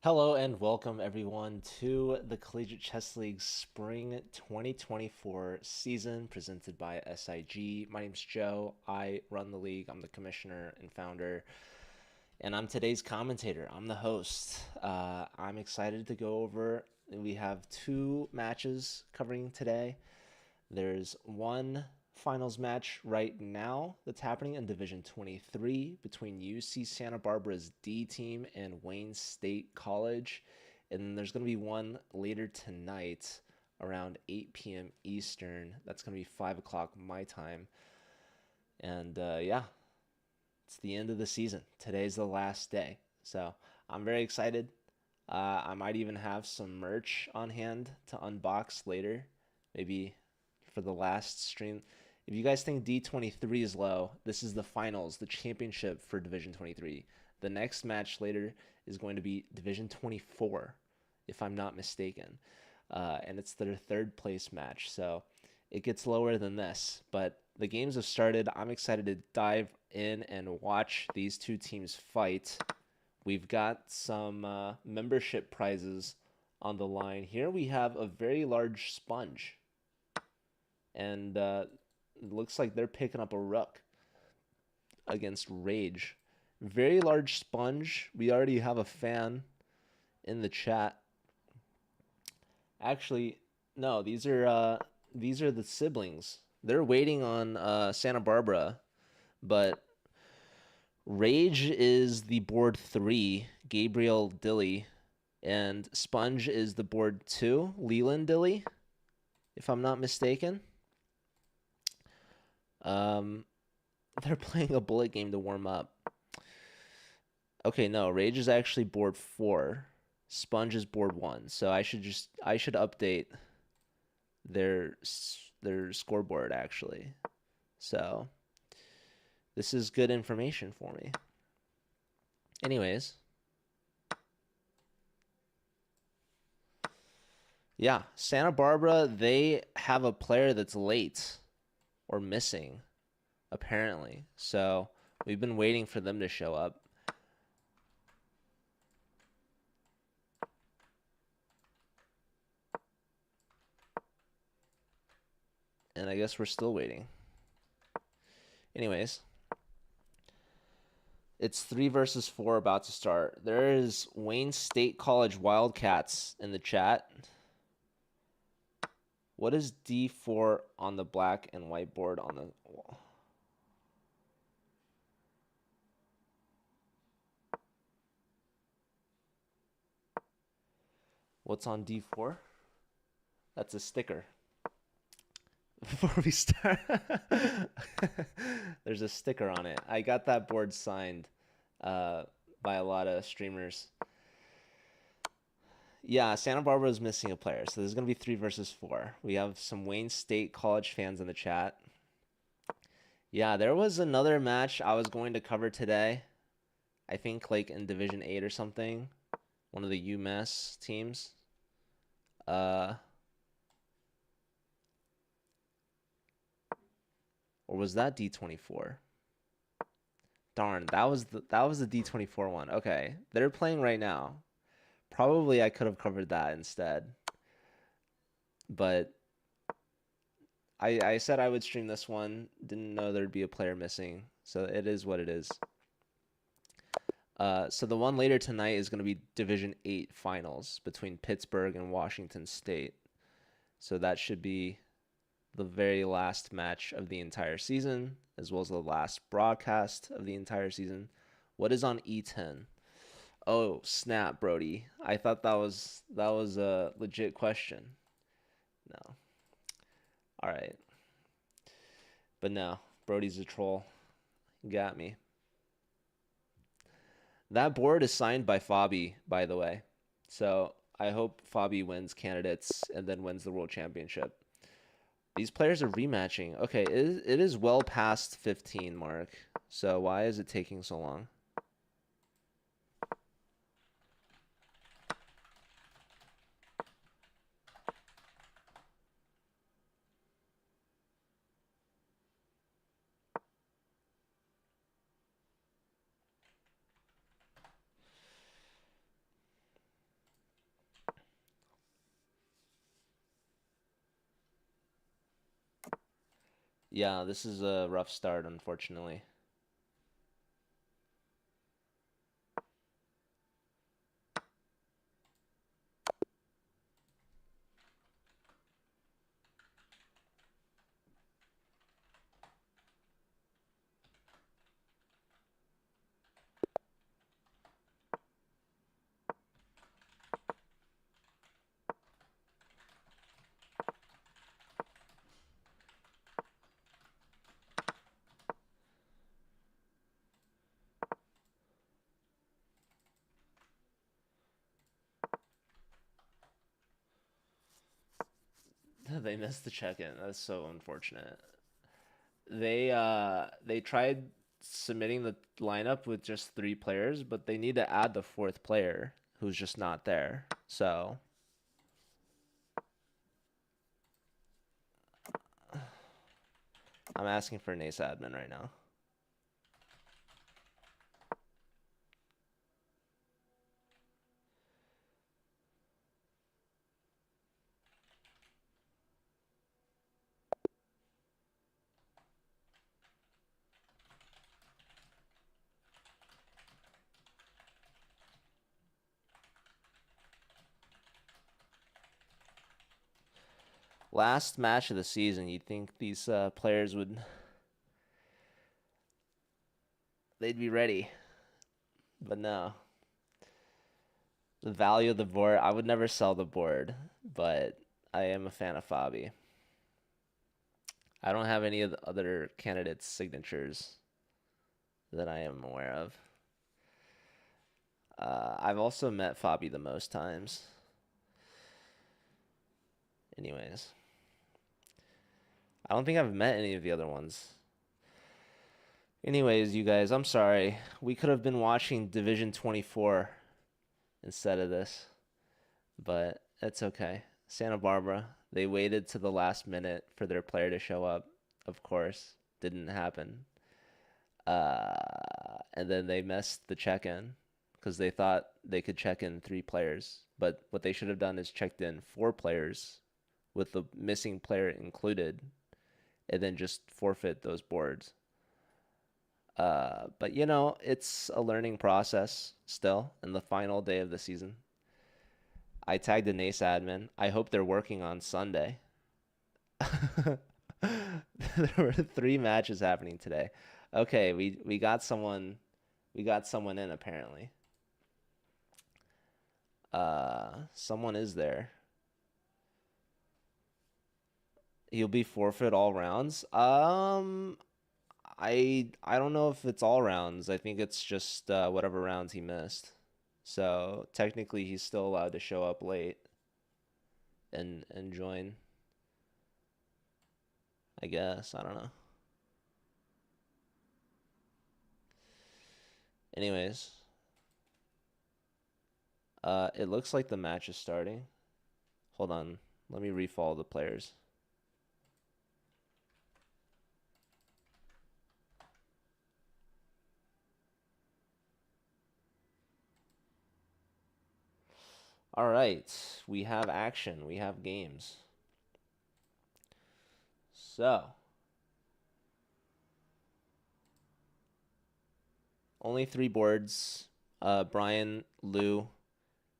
Hello and welcome everyone to the Collegiate Chess League Spring 2024 season presented by SIG. My name's Joe. I run the league. I'm the commissioner and founder, and I'm today's commentator. I'm the host. I'm excited to go over. We have two matches covering today. There's one finals match right now that's happening in Division 23 between UC Santa Barbara's D team and Wayne State College. And then there's going to be one later tonight around 8 p.m. Eastern. That's going to be 5 o'clock my time. And yeah, it's the end of the season. Today's the last day. So I'm very excited. I might even have some merch on hand to unbox later, maybe for the last stream. If you guys think D23 is low, this is the finals, the championship for Division 23. The next match later is going to be Division 24, if I'm not mistaken. And it's their third place match, so it gets lower than this. But the games have started. I'm excited to dive in and watch these two teams fight. We've got some membership prizes on the line. Here we have a very large sponge. And it looks like they're picking up a rook against Rage. Very large sponge. We already have a fan in the chat. Actually, no, these are the siblings. They're waiting on Santa Barbara, but Rage is the board 3, Gabriel Dilly, and Sponge is the board 2, Leland Dilly, if I'm not mistaken. They're playing a bullet game to warm up. Okay, no, Rage is actually board 4. Sponge is board 1. So I should update their scoreboard actually. So this is good information for me. Anyways, yeah, Santa Barbara, they have a player that's late or missing, apparently. So we've been waiting for them to show up. And I guess we're still waiting. Anyways, it's 3 versus 4 about to start. There is Wayne State College Wildcats in the chat. What is D4 on the black and white board on the wall? What's on D4? That's a sticker. Before we start, there's a sticker on it. I got that board signed by a lot of streamers. Yeah, Santa Barbara is missing a player, so there's going to be 3 versus 4. We have some Wayne State College fans in the chat. Yeah, there was another match I was going to cover today. I think like in Division 8 or something. One of the UMass teams. Or was that D24? Darn, that was the D24 one. Okay, they're playing right now. Probably I could have covered that instead. But I said I would stream this one. Didn't know there'd be a player missing. So it is what it is. So the one later tonight is going to be Division 8 finals between Pittsburgh and Washington State. So that should be the very last match of the entire season, as well as the last broadcast of the entire season. What is on E10? Oh, snap, Brody. I thought that was a legit question. No. All right. But no, Brody's a troll. Got me. That board is signed by Fabi, by the way. So I hope Fabi wins candidates and then wins the world championship. These players are rematching. Okay, it is well past 15 mark. So why is it taking so long? Yeah, this is a rough start, unfortunately. They missed the check-in. That's so unfortunate. They tried submitting the lineup with just three players, but they need to add the fourth player who's just not there. So I'm asking for an ace admin right now. Last match of the season, you'd think these players they'd be ready, but no. The value of the board, I would never sell the board, but I am a fan of Fabi. I don't have any of the other candidates' signatures that I am aware of. I've also met Fabi the most times. Anyways, I don't think I've met any of the other ones. Anyways, you guys, I'm sorry. We could have been watching Division 24 instead of this, but it's okay. Santa Barbara, they waited to the last minute for their player to show up. Of course, didn't happen. And then they messed the check-in because they thought they could check in three players. But what they should have done is checked in four players with the missing player included, and then just forfeit those boards. But it's a learning process still in the final day of the season. I tagged an ace admin. I hope they're working on Sunday. There were three matches happening today. Okay, we got someone in apparently. Someone is there. He'll be forfeit all rounds. I don't know if it's all rounds. I think it's just whatever rounds he missed. So technically, he's still allowed to show up late and join. I guess I don't know. Anyways, it looks like the match is starting. Hold on, let me refollow the players. All right, we have action. We have games. So, only three boards. Brian Liu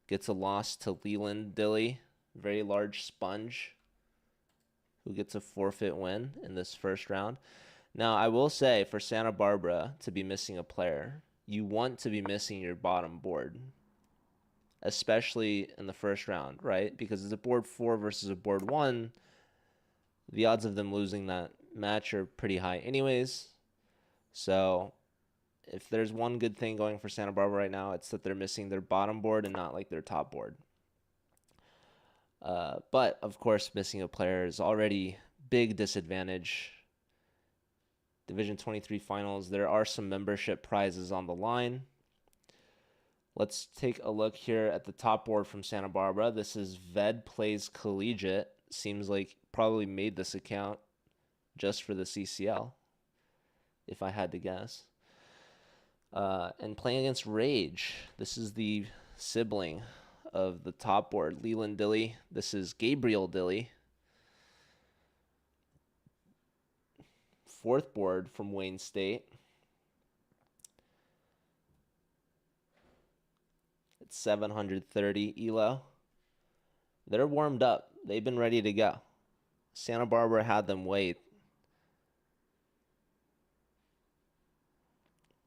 gets a loss to Leland Dilly, very large sponge, who gets a forfeit win in this first round. Now, I will say for Santa Barbara to be missing a player, you want to be missing your bottom board, especially in the first round, right? Because it's a board 4 versus a board 1. The odds of them losing that match are pretty high anyways. So if there's one good thing going for Santa Barbara right now, it's that they're missing their bottom board and not like their top board. But of course, missing a player is already big disadvantage. Division 23 finals, there are some membership prizes on the line. Let's take a look here at the top board from Santa Barbara. This is Ved Plays Collegiate. Seems like probably made this account just for the CCL, if I had to guess. And playing against Rage. This is the sibling of the top board, Leland Dilly. This is Gabriel Dilly. fourth board from Wayne State. It's 730 ELO. They're warmed up. They've been ready to go. Santa Barbara had them wait.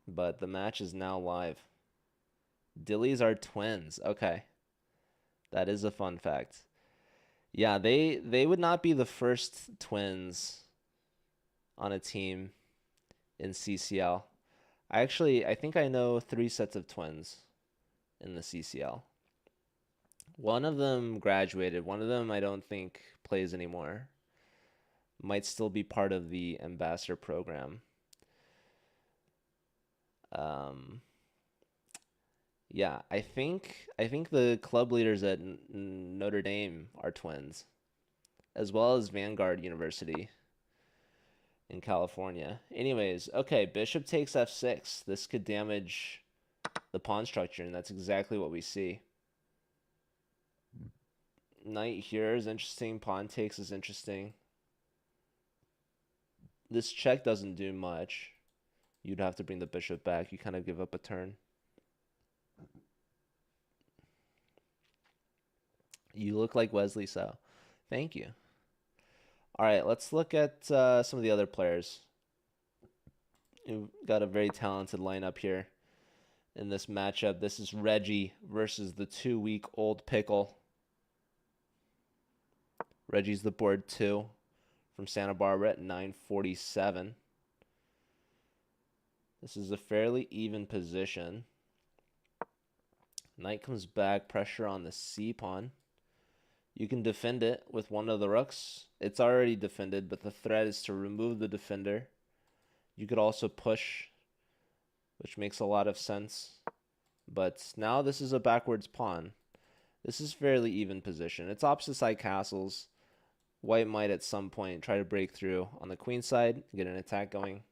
But the match is now live. Dillies are twins. Okay. That is a fun fact. Yeah, they would not be the first twins on a team in CCL. I think I know 3 sets of twins in the CCL. One of them graduated. One of them I don't think plays anymore. Might still be part of the ambassador program. Yeah, I think the club leaders at Notre Dame are twins, as well as Vanguard University in California. Anyways, okay, bishop takes f6. This could damage the pawn structure, and that's exactly what we see. Knight here is interesting. Pawn takes is interesting. This check doesn't do much. You'd have to bring the bishop back. You kind of give up a turn. You look like Wesley So. Thank you. All right, let's look at some of the other players. You've got a very talented lineup here in this matchup. This is Reggie versus the 2-week-old Pickle. Reggie's the board 2 from Santa Barbara at 947. This is a fairly even position. Knight comes back, pressure on the C pawn. You can defend it with one of the rooks. It's already defended, but the threat is to remove the defender. You could also push, which makes a lot of sense. But now this is a backwards pawn. This is fairly even position. It's opposite side castles. White might at some point try to break through on the queen side, get an attack going.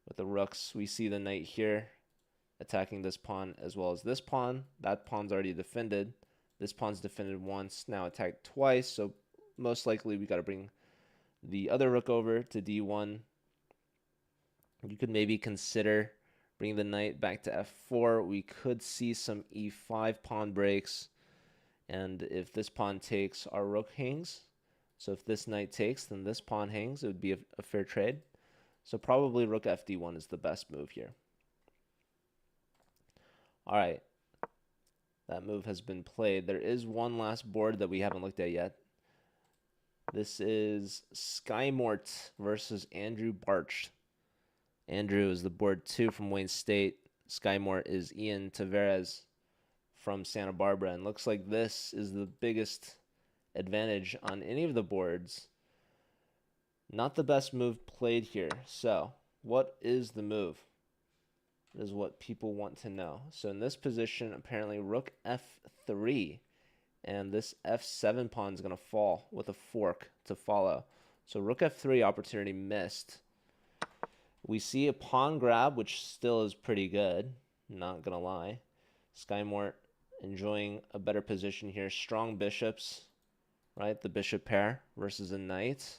With the rooks, we see the knight here attacking this pawn as well as this pawn. That pawn's already defended. This pawn's defended once, now attacked twice, so most likely we got to bring the other rook over to d1. You could maybe consider bringing the knight back to f4. We could see some e5 pawn breaks, and if this pawn takes, our rook hangs. So if this knight takes, then this pawn hangs. It would be a fair trade. So probably rook fd1 is the best move here. All right. That move has been played. There is one last board that we haven't looked at yet. This is Skymort versus Andrew Barch. Andrew is the board 2 from Wayne State. Skymort is Ian Tavares from Santa Barbara. And looks like this is the biggest advantage on any of the boards. Not the best move played here. So what is the move? Is what people want to know. So in this position, apparently rook f3, and this f7 pawn is going to fall with a fork to follow. So rook f3 opportunity missed. We see a pawn grab, which still is pretty good, not going to lie. Skymort enjoying a better position here. Strong bishops, right? The bishop pair versus a knight.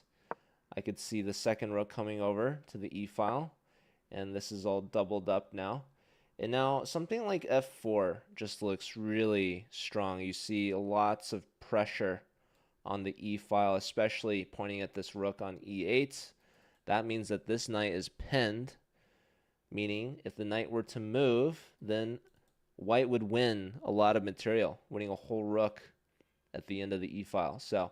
I could see the second rook coming over to the e-file. And this is all doubled up now. And now something like f4 just looks really strong. You see lots of pressure on the e-file, especially pointing at this rook on e8. That means that this knight is pinned, meaning if the knight were to move, then white would win a lot of material, winning a whole rook at the end of the e-file. So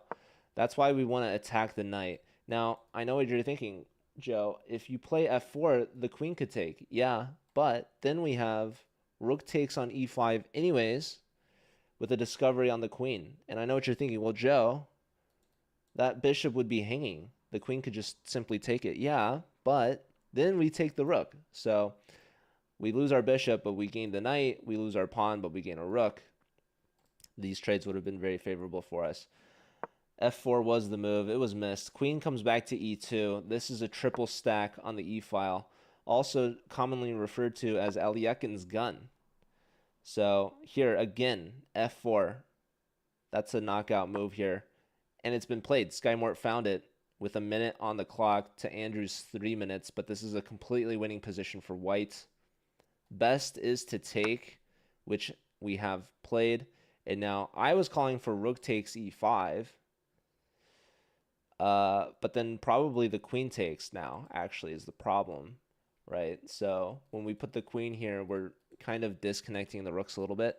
that's why we want to attack the knight. Now, I know what you're thinking, Joe. If you play f4, the queen could take. Yeah, but then we have rook takes on e5 anyways with a discovery on the queen. And I know what you're thinking. Well, Joe, that bishop would be hanging. The queen could just simply take it. Yeah, but then we take the rook. So we lose our bishop, but we gain the knight. We lose our pawn, but we gain a rook. These trades would have been very favorable for us. f4 was the move. It was missed. Queen comes back to e2. This is a triple stack on the e-file, also commonly referred to as Aliekin's gun. So here again, f4. That's a knockout move here. And it's been played. Skymort found it with a minute on the clock to Andrew's 3 minutes, but this is a completely winning position for white. Best is to take, which we have played. And now I was calling for rook takes e5. But then probably the queen takes now actually is the problem, right? So when we put the queen here, we're kind of disconnecting the rooks a little bit.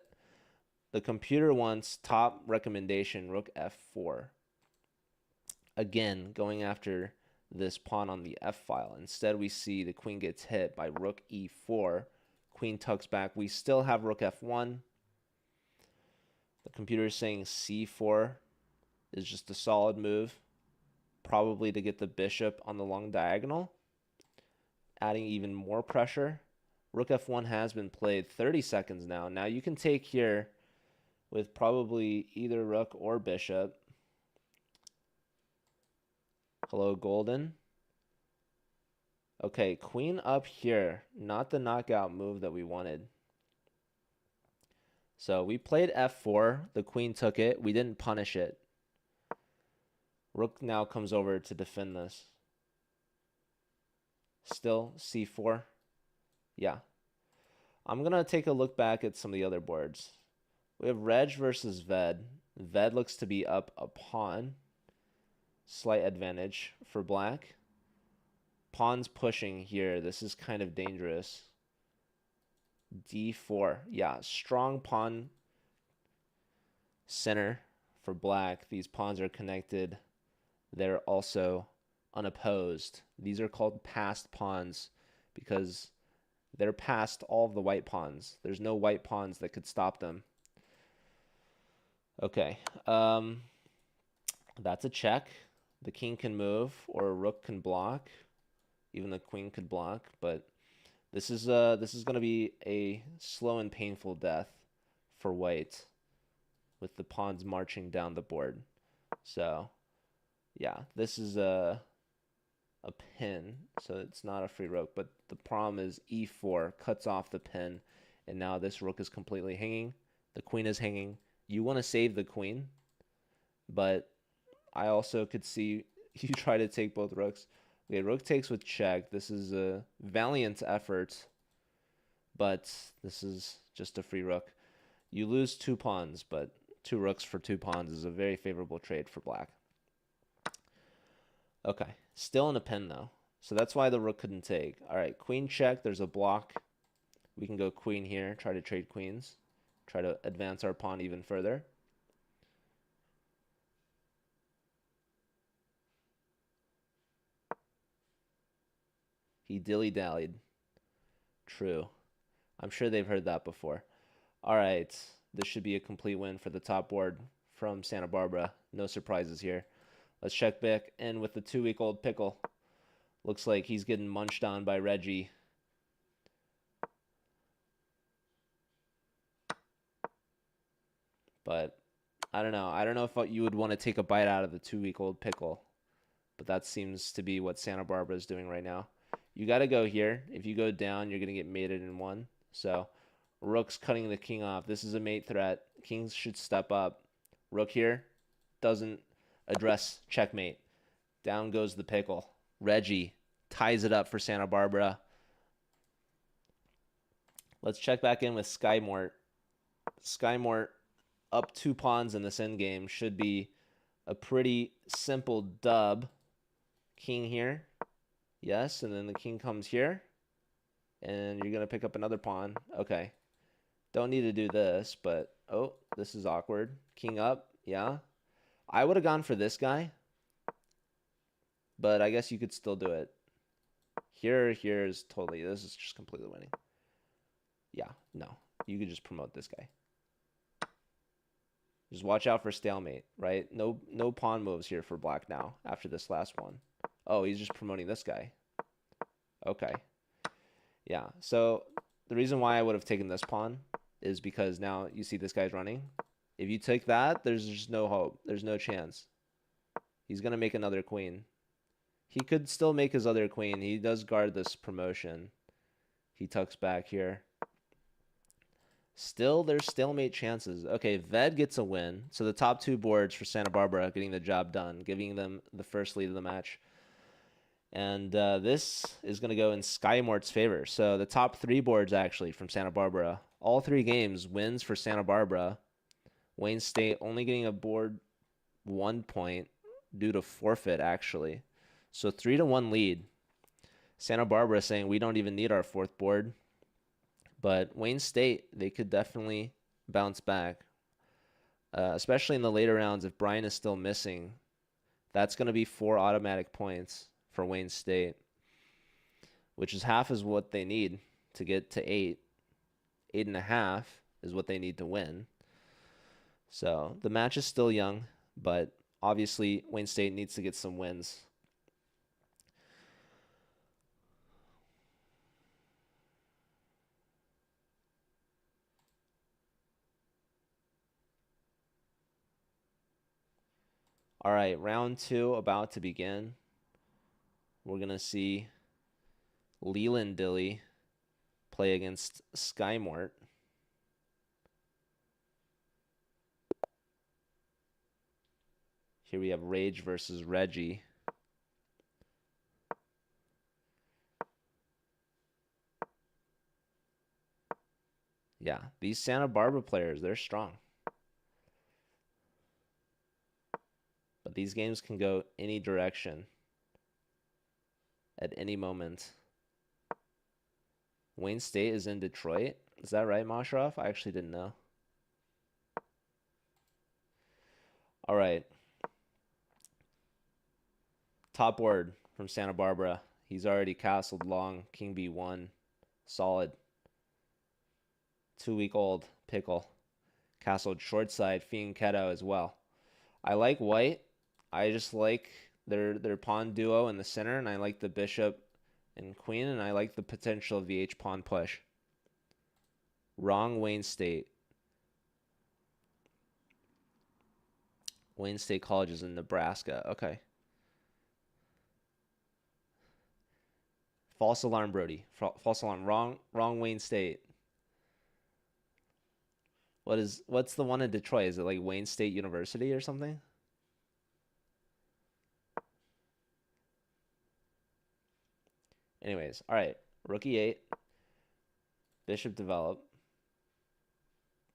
The computer wants top recommendation, rook f4. Again, going after this pawn on the f file. Instead, we see the queen gets hit by rook e4. Queen tucks back. We still have rook f1. The computer is saying c4 is just a solid move, probably to get the bishop on the long diagonal, adding even more pressure. Rook f1 has been played 30 seconds now. Now you can take here with probably either rook or bishop. Hello, Golden. Okay, queen up here. Not the knockout move that we wanted. So we played f4. The queen took it. We didn't punish it. Rook now comes over to defend this. Still c4. Yeah. I'm going to take a look back at some of the other boards. We have Reg versus Ved. Ved looks to be up a pawn. Slight advantage for black. Pawn's pushing here. This is kind of dangerous. d4. Yeah, strong pawn center for black. These pawns are connected. They're also unopposed. These are called passed pawns because they're past all of the white pawns. There's no white pawns that could stop them. Okay, that's a check. The king can move, or a rook can block. Even the queen could block, but this is going to be a slow and painful death for white, with the pawns marching down the board. So, yeah, this is a pin, so it's not a free rook. But the problem is e4 cuts off the pin, and now this rook is completely hanging. The queen is hanging. You want to save the queen, but I also could see you try to take both rooks. Okay, rook takes with check. This is a valiant effort, but this is just a free rook. You lose 2 pawns, but 2 rooks for 2 pawns is a very favorable trade for black. Okay, still in a pin though. So that's why the rook couldn't take. All right, queen check. There's a block. We can go queen here, try to trade queens, try to advance our pawn even further. He dilly-dallied. True. I'm sure they've heard that before. All right, this should be a complete win for the top board from Santa Barbara. No surprises here. Let's check back in with the 2-week-old pickle. Looks like he's getting munched on by Reggie. But I don't know. I don't know if you would want to take a bite out of the 2-week-old pickle. But that seems to be what Santa Barbara is doing right now. You got to go here. If you go down, you're going to get mated in 1. So rook's cutting the king off. This is a mate threat. Kings should step up. Rook here doesn't address checkmate. Down goes the pickle. Reggie ties it up for Santa Barbara. Let's check back in with Skymort. Skymort up 2 pawns in this endgame should be a pretty simple dub. King here. Yes, and then the king comes here. And you're going to pick up another pawn. Okay. Don't need to do this, but... Oh, this is awkward. King up. Yeah. I would have gone for this guy. But I guess you could still do it. Here is totally... This is just completely winning. Yeah, no. You could just promote this guy. Just watch out for stalemate, right? No pawn moves here for black now after this last one. Oh, he's just promoting this guy. Okay. Yeah, so the reason why I would have taken this pawn is because now you see this guy's running. If you take that, there's just no hope. There's no chance. He's going to make another queen. He could still make his other queen. He does guard this promotion. He tucks back here. Still, there's stalemate chances. Okay, Ved gets a win. So the top two boards for Santa Barbara getting the job done, giving them the first lead of the match. And this is going to go in Skymort's favor. So the top three boards, actually, from Santa Barbara, all three games, wins for Santa Barbara. Wayne State only getting a board 1 point due to forfeit, actually. So 3-1 lead. Santa Barbara saying we don't even need our fourth board. But Wayne State, they could definitely bounce back, especially in the later rounds. If Brian is still missing, that's going to be 4 automatic points for Wayne State, which is half as what they need to get to 8. 8.5 is what they need to win. So the match is still young, but obviously Wayne State needs to get some wins. All right, round 2 about to begin. We're going to see Leland Dilly play against Skymort. Here we have Rage versus Reggie. Yeah, these Santa Barbara players, they're strong. But these games can go any direction at any moment. Wayne State is in Detroit. Is that right, Mosheroff? I actually didn't know. All right. Top board from Santa Barbara. He's already castled long. King B1. Solid. 2-week-old Pickle. Castled short side. Fiend Keto as well. I like white. I just like their pawn duo in the center, and I like the bishop and queen, and I like the potential of the H pawn push. Wrong Wayne State. Wayne State College is in Nebraska. Okay. False alarm, Brody. False alarm. Wrong Wayne State. What's the one in Detroit? Is it like Wayne State University or something? Anyways, all right. Rookie 8. Bishop develop.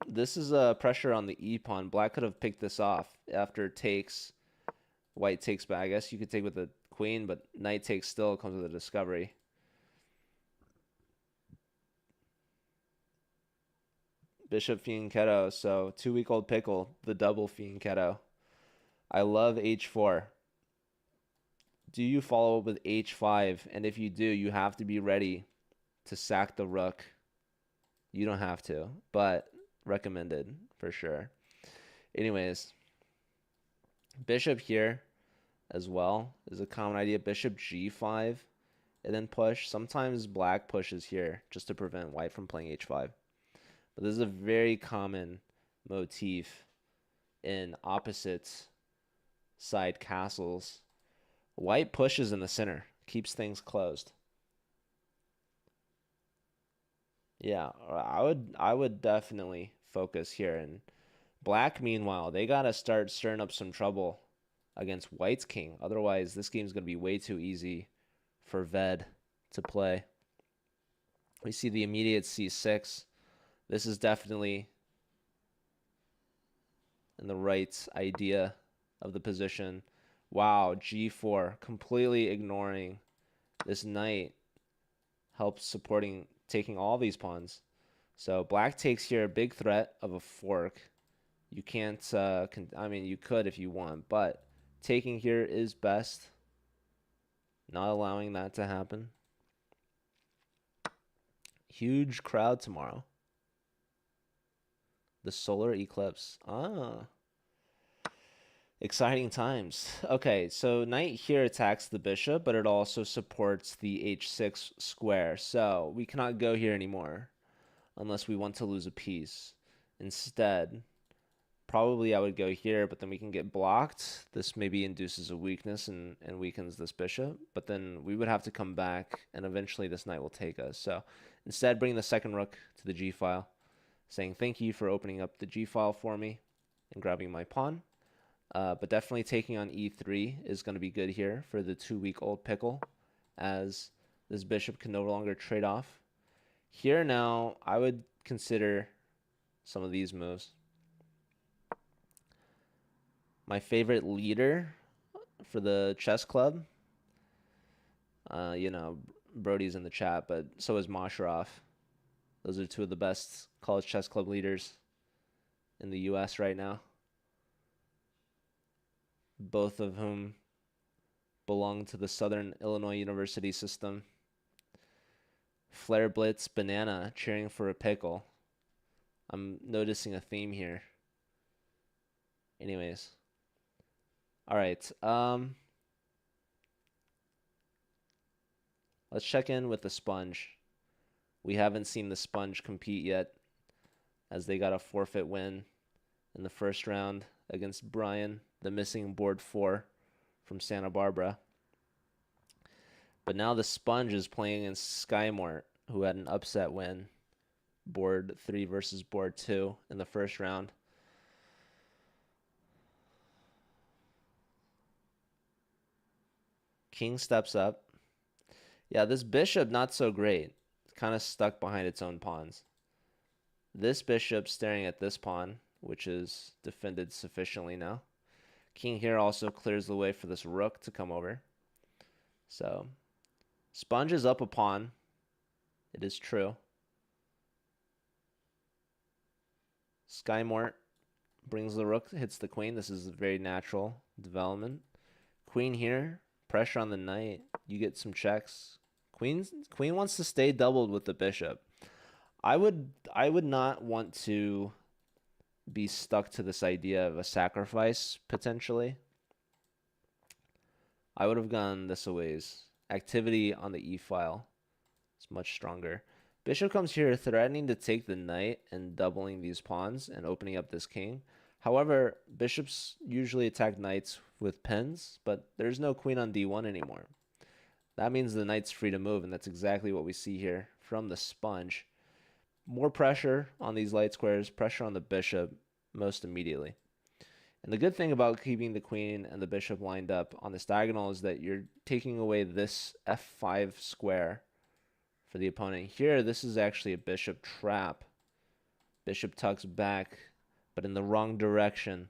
This is a pressure on the E pawn. Black could have picked this off after takes. White takes back. I guess you could take with the queen, but knight takes still comes with a discovery. Bishop Fianchetto. So 2-week-old Pickle, the double Fianchetto. I love H4. Do you follow up with H5? And if you do, you have to be ready to sack the rook. You don't have to, but recommended for sure. Anyways, bishop here as well is a common idea. Bishop G5 and then push. Sometimes black pushes here just to prevent white from playing H5. But this is a very common motif in opposite side castles. White pushes in the center, keeps things closed. Yeah, I would definitely focus here. And black, meanwhile, they gotta start stirring up some trouble against white's king. Otherwise, this game's gonna be way too easy for Ved to play. We see the immediate C6. This is definitely in the right idea of the position. Wow, G4, completely ignoring this knight, helps supporting taking all these pawns. So black takes here, a big threat of a fork. You can't, I mean, you could if you want, but taking here is best. Not allowing that to happen. Huge crowd tomorrow. The solar eclipse. Ah. Exciting times. Okay, so knight here attacks the bishop, but it also supports the h6 square. So we cannot go here anymore unless we want to lose a piece. Instead, probably I would go here, but then we can get blocked. This maybe induces a weakness and weakens this bishop, but then we would have to come back, and eventually this knight will take us. So instead, bring the second rook to the g file. saying thank you for opening up the G file for me and grabbing my pawn. But definitely taking on e3 is going to be good here for the 2-week-old pickle, as this bishop can no longer trade off. Here now, I would consider some of these moves. My favorite leader for the chess club, Brody's in the chat, but so is Mosharov. Those are two of the best college chess club leaders in the US right now, both of whom belong to the Southern Illinois University system. Flare Blitz Banana cheering for a pickle. I'm noticing a theme here. Anyways. All right. Let's check in with the Sponge. We haven't seen the Sponge compete yet, as they got a forfeit win in the first round against Brian, the missing board 4 from Santa Barbara. But now the Sponge is playing in Skymort, who had an upset win, board 3 versus board 2 in the first round. King steps up. Yeah, this bishop not so great. Kind of stuck behind its own pawns. This bishop staring at this pawn, which is defended sufficiently now. King here also clears the way for this rook to come over. So, Sponge is up a pawn. It is true. Skymort brings the rook, hits the queen. This is a very natural development. Queen here, pressure on the knight. You get some checks. Queen wants to stay doubled with the bishop. I would not want to be stuck to this idea of a sacrifice potentially. I would have gone this a ways. Activity on the e-file is much stronger. Bishop comes here threatening to take the knight and doubling these pawns and opening up this king. However, bishops usually attack knights with pins, but there's no queen on d1 anymore. That means the knight's free to move, and that's exactly what we see here from the Sponge. More pressure on these light squares, pressure on the bishop most immediately. And the good thing about keeping the queen and the bishop lined up on this diagonal is that you're taking away this f5 square for the opponent. Here, this is actually a bishop trap. Bishop tucks back, but in the wrong direction,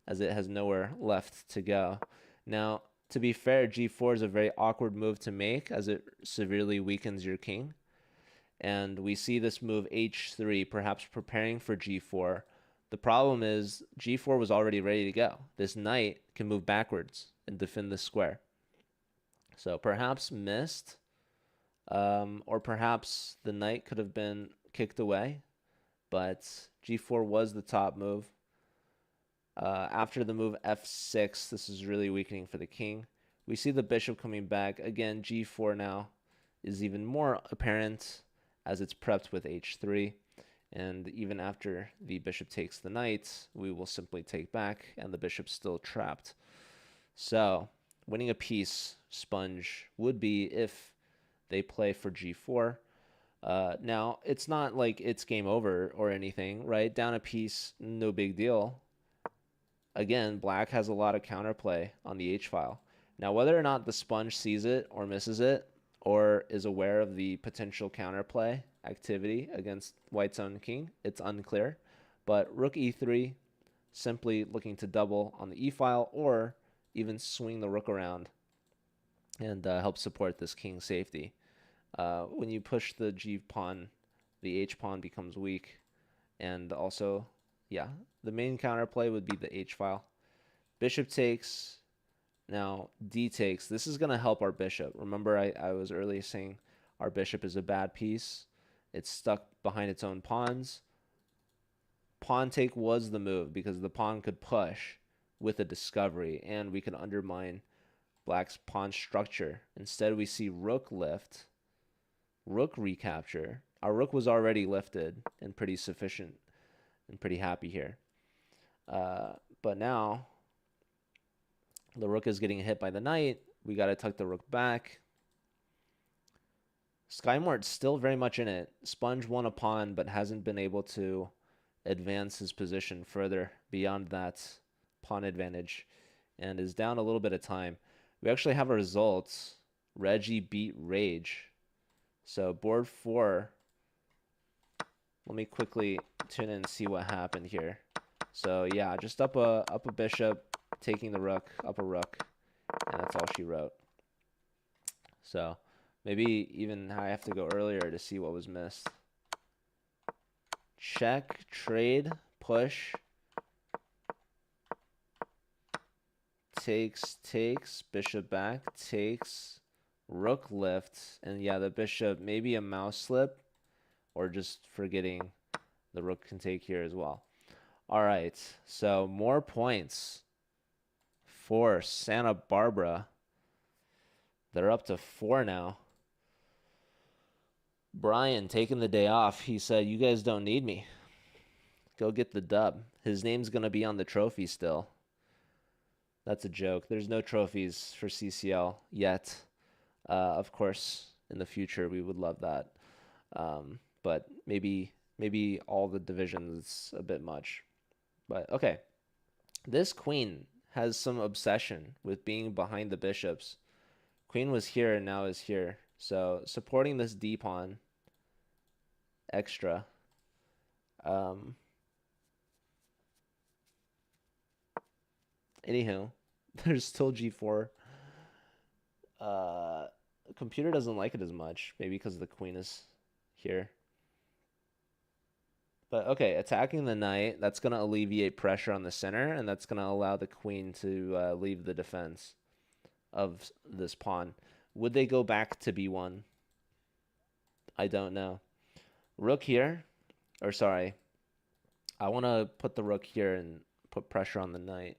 as it has nowhere left to go. Now, to be fair, g4 is a very awkward move to make, as it severely weakens your king. And we see this move h3, perhaps preparing for g4. The problem is g4 was already ready to go. This knight can move backwards and defend this square. So perhaps missed, or perhaps the knight could have been kicked away, but g4 was the top move. After the move f6, this is really weakening for the king. We see the bishop coming back. Again, g4 now is even more apparent as it's prepped with h3. And even after the bishop takes the knight, we will simply take back, and the bishop's still trapped. So, winning a piece, Sponge would be if they play for g4. Now, it's not like it's game over or anything, right? Down a piece, no big deal. Again, black has a lot of counterplay on the h-file. Now, whether or not the Sponge sees it or misses it, or is aware of the potential counterplay activity against white's own king, it's unclear. But rook e3, simply looking to double on the e-file, or even swing the rook around and help support this king safety. When you push the g-pawn, the h-pawn becomes weak. And also, yeah, the main counterplay would be the h-file. Bishop takes. Now, d takes. This is going to help our bishop. Remember, I was earlier saying our bishop is a bad piece. It's stuck behind its own pawns. Pawn take was the move because the pawn could push with a discovery, and we could undermine black's pawn structure. Instead, we see rook lift, rook recapture. Our rook was already lifted and pretty sufficient and pretty happy here. But now the rook is getting hit by the knight. We got to tuck the rook back. Skymort's still very much in it. Sponge won a pawn, but hasn't been able to advance his position further beyond that pawn advantage and is down a little bit of time. We actually have a result. Reggie beat Rage. So board 4. Let me quickly tune in and see what happened here. So yeah, just up a bishop, taking the rook, up a rook, and that's all she wrote. So maybe even I have to go earlier to see what was missed. Check, trade, push, takes, bishop back, takes, rook lift, and yeah, the bishop, maybe a mouse slip, or just forgetting the rook can take here as well. All right, so more points for Santa Barbara. They're up to 4 now. Brian taking the day off. He said, you guys don't need me. Go get the dub. His name's going to be on the trophy still. That's a joke. There's no trophies for CCL yet. Of course, in the future, we would love that. But maybe all the divisions is a bit much. But okay, this queen has some obsession with being behind the bishops. Queen was here and now is here. So supporting this D pawn extra. Anywho, there's still G4. The computer doesn't like it as much, maybe because the queen is here. But okay, attacking the knight, that's going to alleviate pressure on the center, and that's going to allow the queen to leave the defense of this pawn. Would they go back to B1? I don't know. Rook here, or sorry, I want to put the rook here and put pressure on the knight.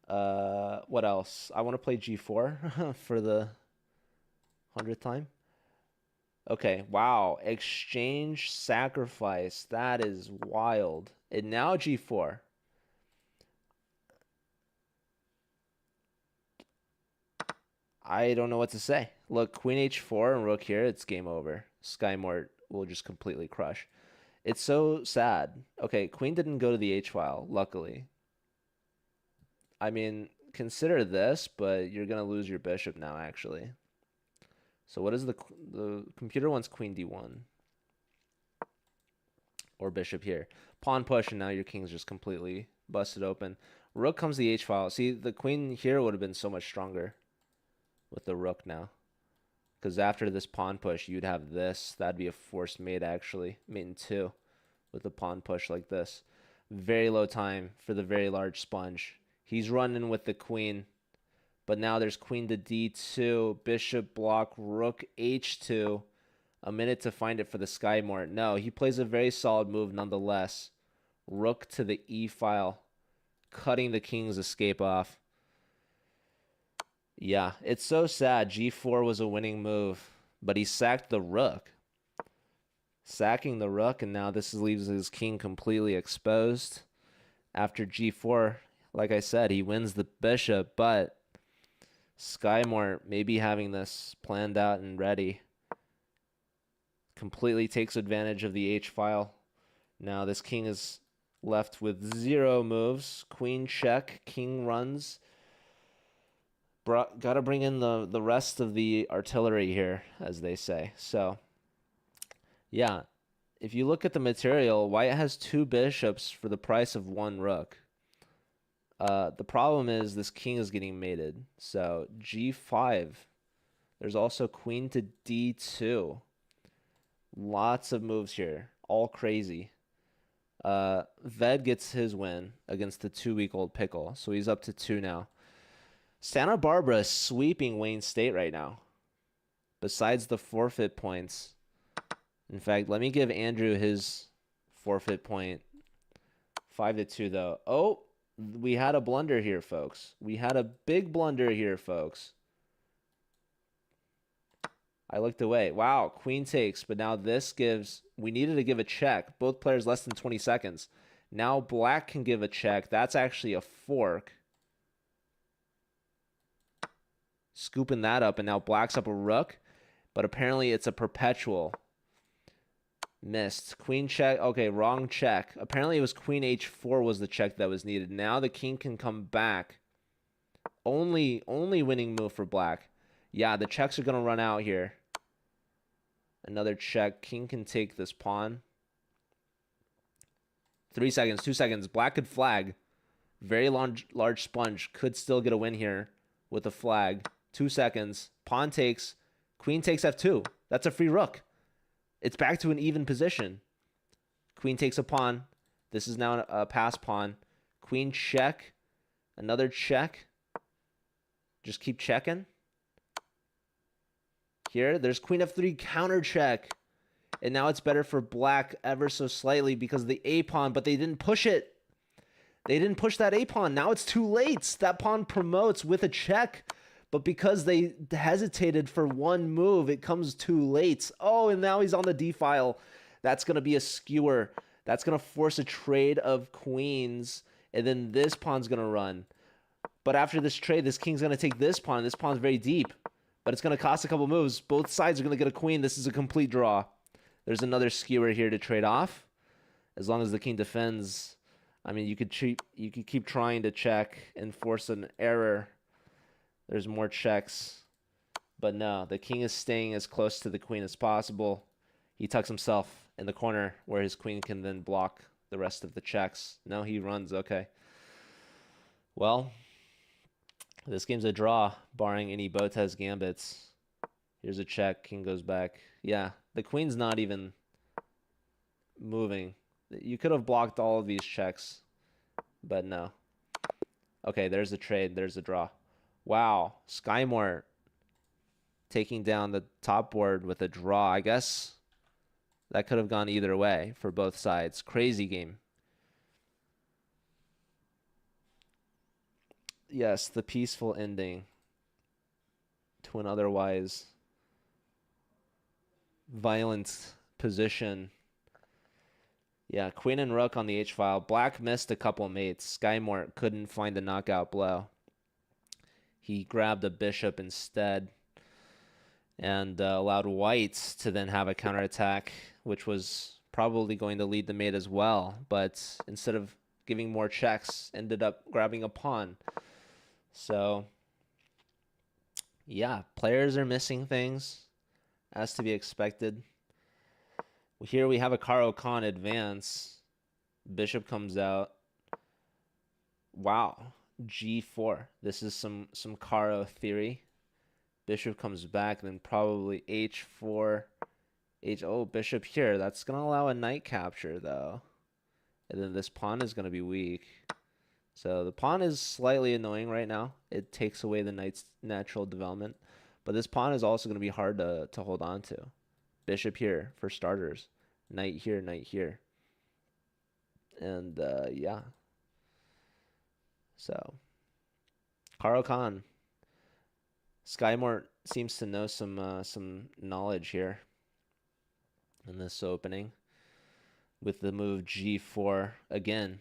What else? I want to play G4 for the 100th time. Okay, wow. Exchange sacrifice. That is wild. And now G4. I don't know what to say. Look, Queen H4 and Rook here, it's game over. Skymort will just completely crush. It's so sad. Okay, Queen didn't go to the H file, luckily. I mean, consider this, but you're going to lose your bishop now, actually. So what is the computer wants Queen D1. Or bishop here. Pawn push, and now your king's just completely busted open. Rook comes the H file. See, the queen here would have been so much stronger with the rook now. Because after this pawn push, you'd have this. That'd be a forced mate, actually. Mate in 2 with a pawn push like this. Very low time for the very large sponge. He's running with the queen. But now there's queen to D2. Bishop block. Rook H2. A minute to find it for the Skymort. No, he plays a very solid move nonetheless. Rook to the E file. Cutting the king's escape off. Yeah, it's so sad. G4 was a winning move, but he sacked the rook. Sacking the rook, and now this leaves his king completely exposed. After G4, like I said, he wins the bishop, but Skymort maybe having this planned out and ready. Completely takes advantage of the H file. Now this king is left with 0 moves. Queen check, king runs. Got to bring in the rest of the artillery here, as they say. So, yeah, if you look at the material, White has 2 bishops for the price of 1 rook. The problem is this king is getting mated. So G5. There's also queen to D2. Lots of moves here, all crazy. Ved gets his win against the 2-week-old pickle, so he's up to 2 now. Santa Barbara is sweeping Wayne State right now. Besides the forfeit points. In fact, let me give Andrew his forfeit point. 5-2 though. Oh, we had a blunder here, folks. We had a big blunder here, folks. I looked away. Wow, queen takes, but now this gives... We needed to give a check. Both players less than 20 seconds. Now black can give a check. That's actually a fork. Scooping that up, and now black's up a rook, but apparently it's a perpetual. Missed. Queen check. Okay, wrong check. Apparently it was queen h4 was the check that was needed. Now the king can come back. Only winning move for black. Yeah, the checks are going to run out here. Another check. King can take this pawn. 3 seconds, 2 seconds. Black could flag. Very large sponge. Could still get a win here with a flag. 2 seconds. Pawn takes. Queen takes f2. That's a free rook. It's back to an even position. Queen takes a pawn. This is now a pass pawn. Queen check. Another check. Just keep checking. Here, there's queen f3 counter check. And now it's better for black ever so slightly because of the a pawn, but they didn't push it. They didn't push that a pawn. Now it's too late. That pawn promotes with a check. But because they hesitated for one move, it comes too late. Oh, and now he's on the d file. That's going to be a skewer. That's going to force a trade of queens. And then this pawn's going to run. But after this trade, this king's going to take this pawn. This pawn's very deep. But it's going to cost a couple moves. Both sides are going to get a queen. This is a complete draw. There's another skewer here to trade off. As long as the king defends. I mean, you could keep trying to check and force an error. There's more checks. But no, the king is staying as close to the queen as possible. He tucks himself in the corner where his queen can then block the rest of the checks. No, he runs. Okay. Well, this game's a draw, barring any Botez gambits. Here's a check. King goes back. Yeah, the queen's not even moving. You could have blocked all of these checks, but no. Okay, there's the trade. There's the draw. Wow, Skymore taking down the top board with a draw. I guess that could have gone either way for both sides. Crazy game. Yes, the peaceful ending to an otherwise violent position. Yeah, queen and rook on the h-file. Black missed a couple mates. Skymore couldn't find the knockout blow. He grabbed a bishop instead and allowed white to then have a counterattack, which was probably going to lead the mate as well. But instead of giving more checks, ended up grabbing a pawn. So, yeah, players are missing things, as to be expected. Here we have a Caro-Kann advance. Bishop comes out. Wow. G4. This is some Caro theory. Bishop comes back, then probably H4. Oh, bishop here. That's going to allow a knight capture, though. And then this pawn is going to be weak. So the pawn is slightly annoying right now. It takes away the knight's natural development. But this pawn is also going to be hard to hold on to. Bishop here for starters. Knight here, knight here. And, yeah. So, Caro-Kann. Skymore seems to know some knowledge here in this opening. With the move G4 again,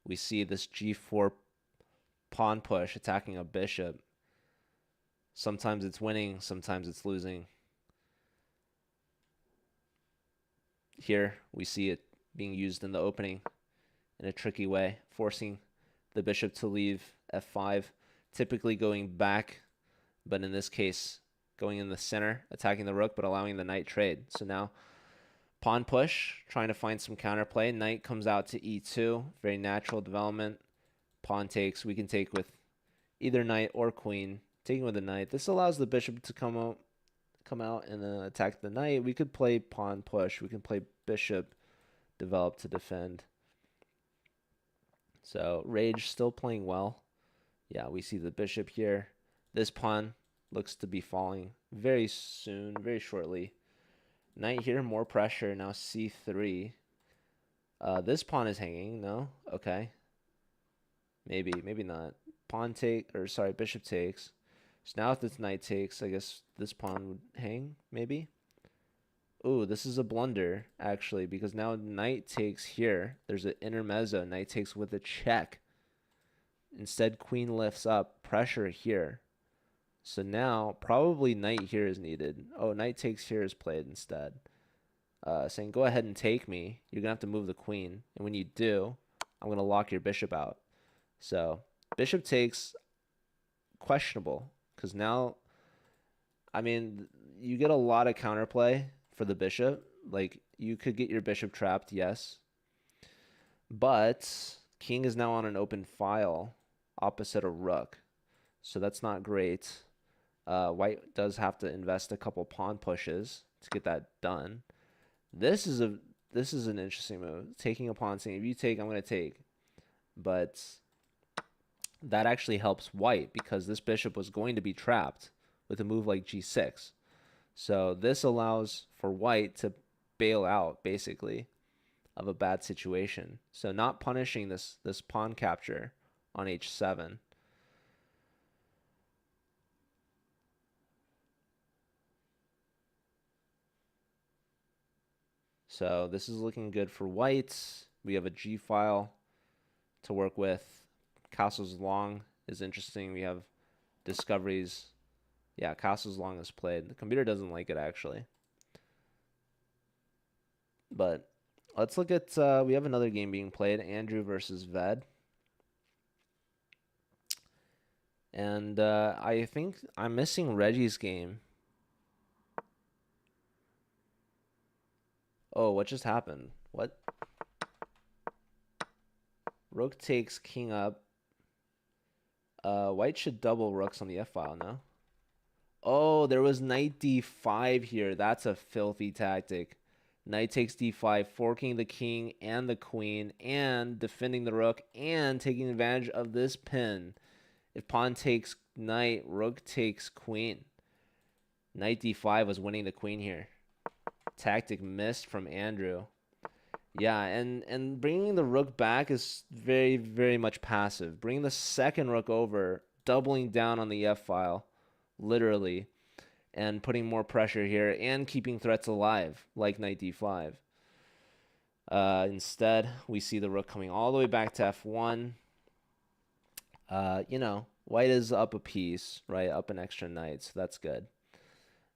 we see this G4 pawn push attacking a bishop. Sometimes it's winning, sometimes it's losing. Here we see it being used in the opening in a tricky way, forcing the bishop to leave f5, typically going back, but in this case going in the center, attacking the rook, but allowing the knight trade. So now pawn push, trying to find some counterplay. Knight comes out to e2, very natural development. Pawn takes, we can take with either knight or queen. Taking with the knight. This allows the bishop to come out and attack the knight. We could play pawn push. We can play bishop develop to defend. So Rage still playing well. Yeah, we see the bishop here. This pawn looks to be falling very soon, very shortly. Knight here, more pressure. Now c3. This pawn is hanging. No? Okay. Maybe not. Bishop takes. So now if this knight takes, I guess this pawn would hang, maybe? Ooh, this is a blunder, actually, because now knight takes here. There's an intermezzo. Knight takes with a check. Instead, queen lifts up. Pressure here. So now, probably knight here is needed. Oh, knight takes here is played instead. saying, go ahead and take me. You're going to have to move the queen. And when you do, I'm going to lock your bishop out. So bishop takes, questionable, because now, I mean, you get a lot of counterplay for the bishop. Like, you could get your bishop trapped, yes. But king is now on an open file opposite a rook. So that's not great. White does have to invest a couple pawn pushes to get that done. This is an interesting move. Taking a pawn, saying if you take, I'm going to take. But that actually helps white because this bishop was going to be trapped with a move like g6. So this allows for white to bail out, basically, of a bad situation. So not punishing this pawn capture on h7. So this is looking good for white. We have a g file to work with. Castles long is interesting. We have discoveries. Yeah, Castles long is played. The computer doesn't like it, actually. But let's look at, we have another game being played, Andrew versus Ved. And I think I'm missing Reggie's game. Oh, what just happened? What? Rook takes king up. White should double rooks on the f-file, no? Oh, there was knight d5 here. That's a filthy tactic. Knight takes d5, forking the king and the queen, and defending the rook, and taking advantage of this pin. If pawn takes knight, rook takes queen. Knight d5 was winning the queen here. Tactic missed from Andrew. Yeah, and bringing the rook back is very, very much passive. Bringing the second rook over, doubling down on the f-file, literally, and putting more pressure here and keeping threats alive, like knight d5. Instead, we see the rook coming all the way back to f1. You know, white is up a piece, right? Up an extra knight, so that's good.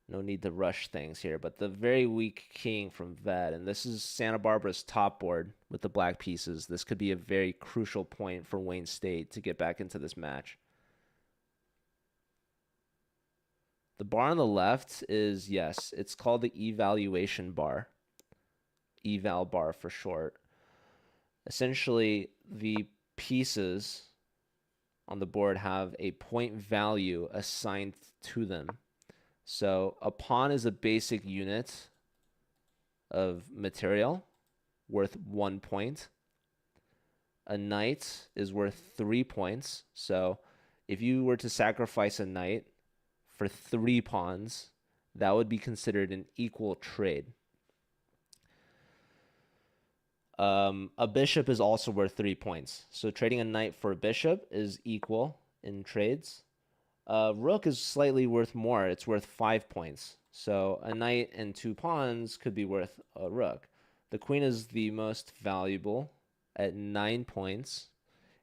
No need to rush things here, but the very weak king from Ved, and this is Santa Barbara's top board with the black pieces. This could be a very crucial point for Wayne State to get back into this match. The bar on the left is, yes, it's called the evaluation bar. Eval bar for short. Essentially, the pieces on the board have a point value assigned to them. So a pawn is a basic unit of material worth 1 point. A knight is worth 3 points. So if you were to sacrifice a knight for 3 pawns, that would be considered an equal trade. A bishop is also worth 3 points. So trading a knight for a bishop is equal in trades. Rook is slightly worth more. It's worth 5 points. So a knight and 2 pawns could be worth a rook. The queen is the most valuable at 9 points.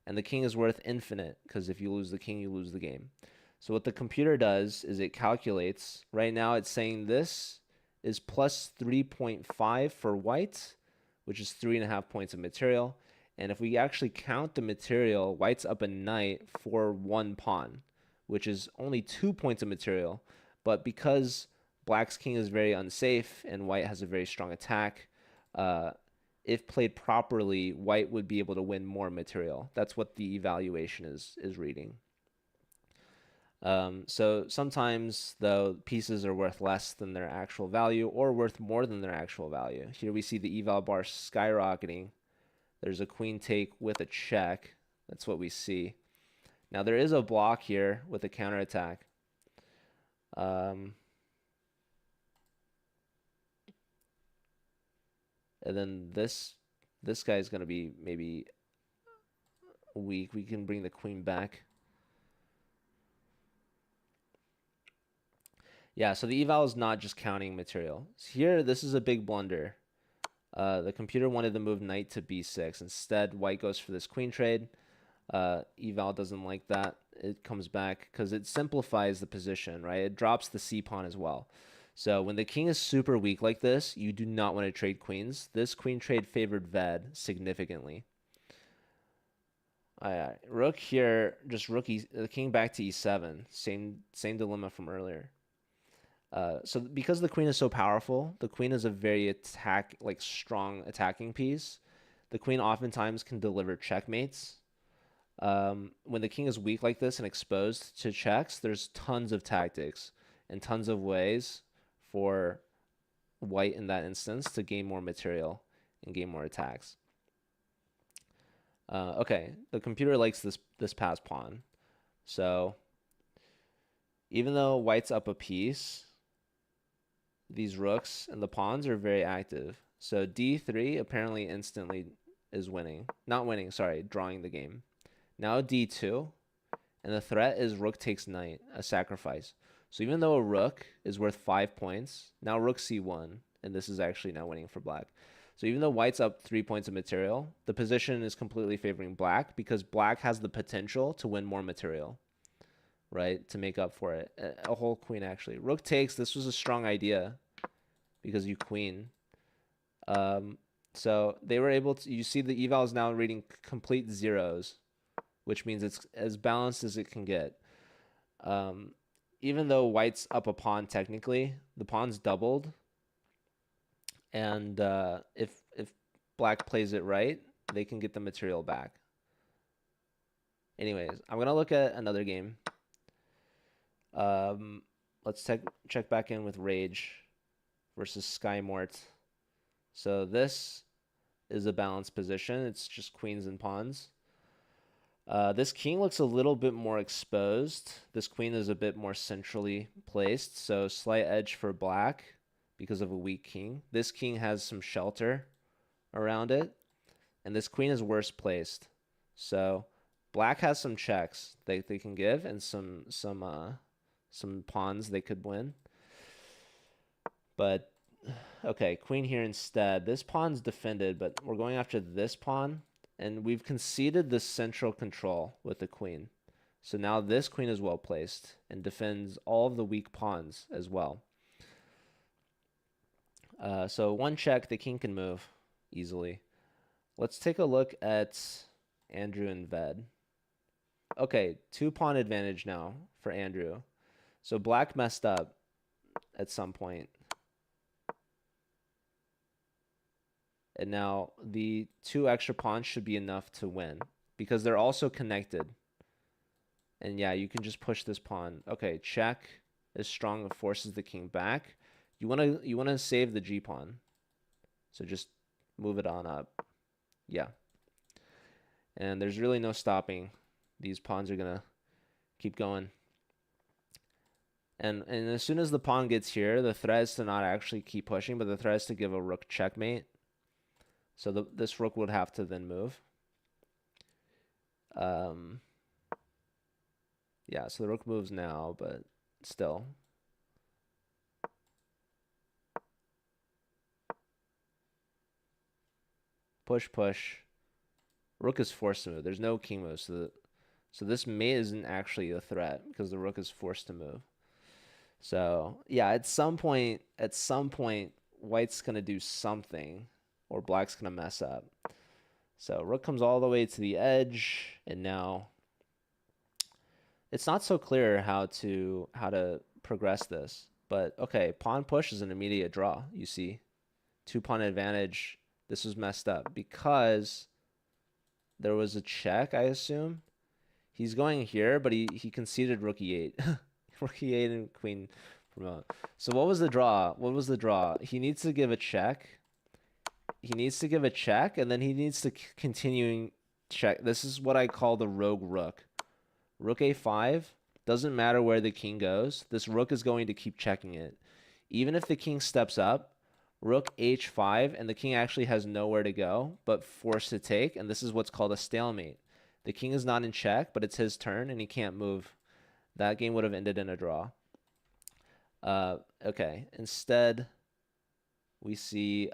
And the king is worth infinite, because if you lose the king, you lose the game. So what the computer does is it calculates. Right now it's saying this is plus 3.5 for white, which is 3.5 points of material. And if we actually count the material, white's up a knight for 1 pawn, which is only 2 points of material. But because black's king is very unsafe and white has a very strong attack, if played properly, white would be able to win more material. That's what the evaluation is reading. So sometimes, though, pieces are worth less than their actual value or worth more than their actual value. Here we see the eval bar skyrocketing. There's a queen take with a check. That's what we see. Now, there is a block here with a counterattack. And then this guy is going to be maybe weak. We can bring the queen back. Yeah, so the eval is not just counting material. Here, this is a big blunder. The computer wanted to move knight to b6. Instead, white goes for this queen trade. Eval doesn't like that. It comes back because it simplifies the position, right? It drops the c pawn as well. So when the king is super weak like this, you do not want to trade queens. This queen trade favored Ved significantly. Rook here, just the king back to e7. Same dilemma from earlier. So because the queen is so powerful, the queen is a very strong attacking piece. The queen oftentimes can deliver checkmates. When the king is weak like this and exposed to checks, there's tons of tactics and tons of ways for white in that instance to gain more material and gain more attacks. Okay, the computer likes this pass pawn. So even though white's up a piece, these rooks and the pawns are very active. So d3 apparently instantly is winning. Not winning, sorry, drawing the game. Now d2, and the threat is rook takes knight, a sacrifice. So even though a rook is worth 5 points, now rook c1, and this is actually now winning for black. So even though white's up 3 points of material, the position is completely favoring black because black has the potential to win more material, right, to make up for it. A whole queen, actually. Rook takes, this was a strong idea because you queen. So they were able to, you see the eval is now reading complete zeros, which means it's as balanced as it can get. Even though white's up a pawn technically, the pawn's doubled. And if black plays it right, they can get the material back. Anyways, I'm going to look at another game. Let's check back in with Rage versus Sky Mort. So this is a balanced position. It's just queens and pawns. This king looks a little bit more exposed. This queen is a bit more centrally placed. So slight edge for black because of a weak king. This king has some shelter around it. And this queen is worse placed. So black has some checks they can give and some pawns they could win. But okay, queen here instead. This pawn's defended, but we're going after this pawn. And we've conceded the central control with the queen. So now this queen is well placed and defends all of the weak pawns as well. So one check, the king can move easily. Let's take a look at Andrew and Ved. Okay, 2-pawn advantage now for Andrew. So black messed up at some point. And now the 2 extra pawns should be enough to win because they're also connected. And yeah, you can just push this pawn. Okay, check is strong. It forces the king back. You wanna save the G pawn. So just move it on up. Yeah. And there's really no stopping. These pawns are gonna keep going. And as soon as the pawn gets here, the threat is to not actually keep pushing, but the threat is to give a rook checkmate. So this rook would have to then move. Yeah, so the rook moves now, but still. Push, push. Rook is forced to move. There's no king move, so this mate isn't actually a threat because the rook is forced to move. So yeah, at some point, white's gonna do something, or black's gonna mess up. So rook comes all the way to the edge, and now it's not so clear how to progress this. But okay, pawn push is an immediate draw. You see, 2-pawn advantage. This was messed up because there was a check, I assume. He's going here, but he conceded rook e8. Rook e8 and queen promote. So what was the draw? What was the draw? He needs to give a check. He needs to give a check, and then he needs to continuing check. This is what I call the rogue rook. Rook a5. Doesn't matter where the king goes. This rook is going to keep checking it. Even if the king steps up, rook h5, and the king actually has nowhere to go but forced to take, and this is what's called a stalemate. The king is not in check, but it's his turn, and he can't move. That game would have ended in a draw. Okay, instead, we see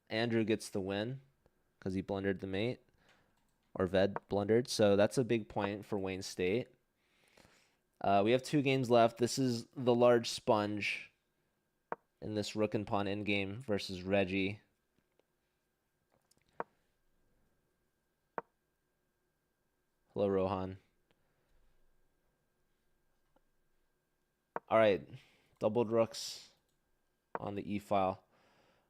Andrew gets the win because he blundered the mate, or Ved blundered, so that's a big point for Wayne State. We have 2 games left. This is the large sponge in this rook and pawn endgame versus Reggie. Hello, Rohan. All right, doubled rooks on the e-file.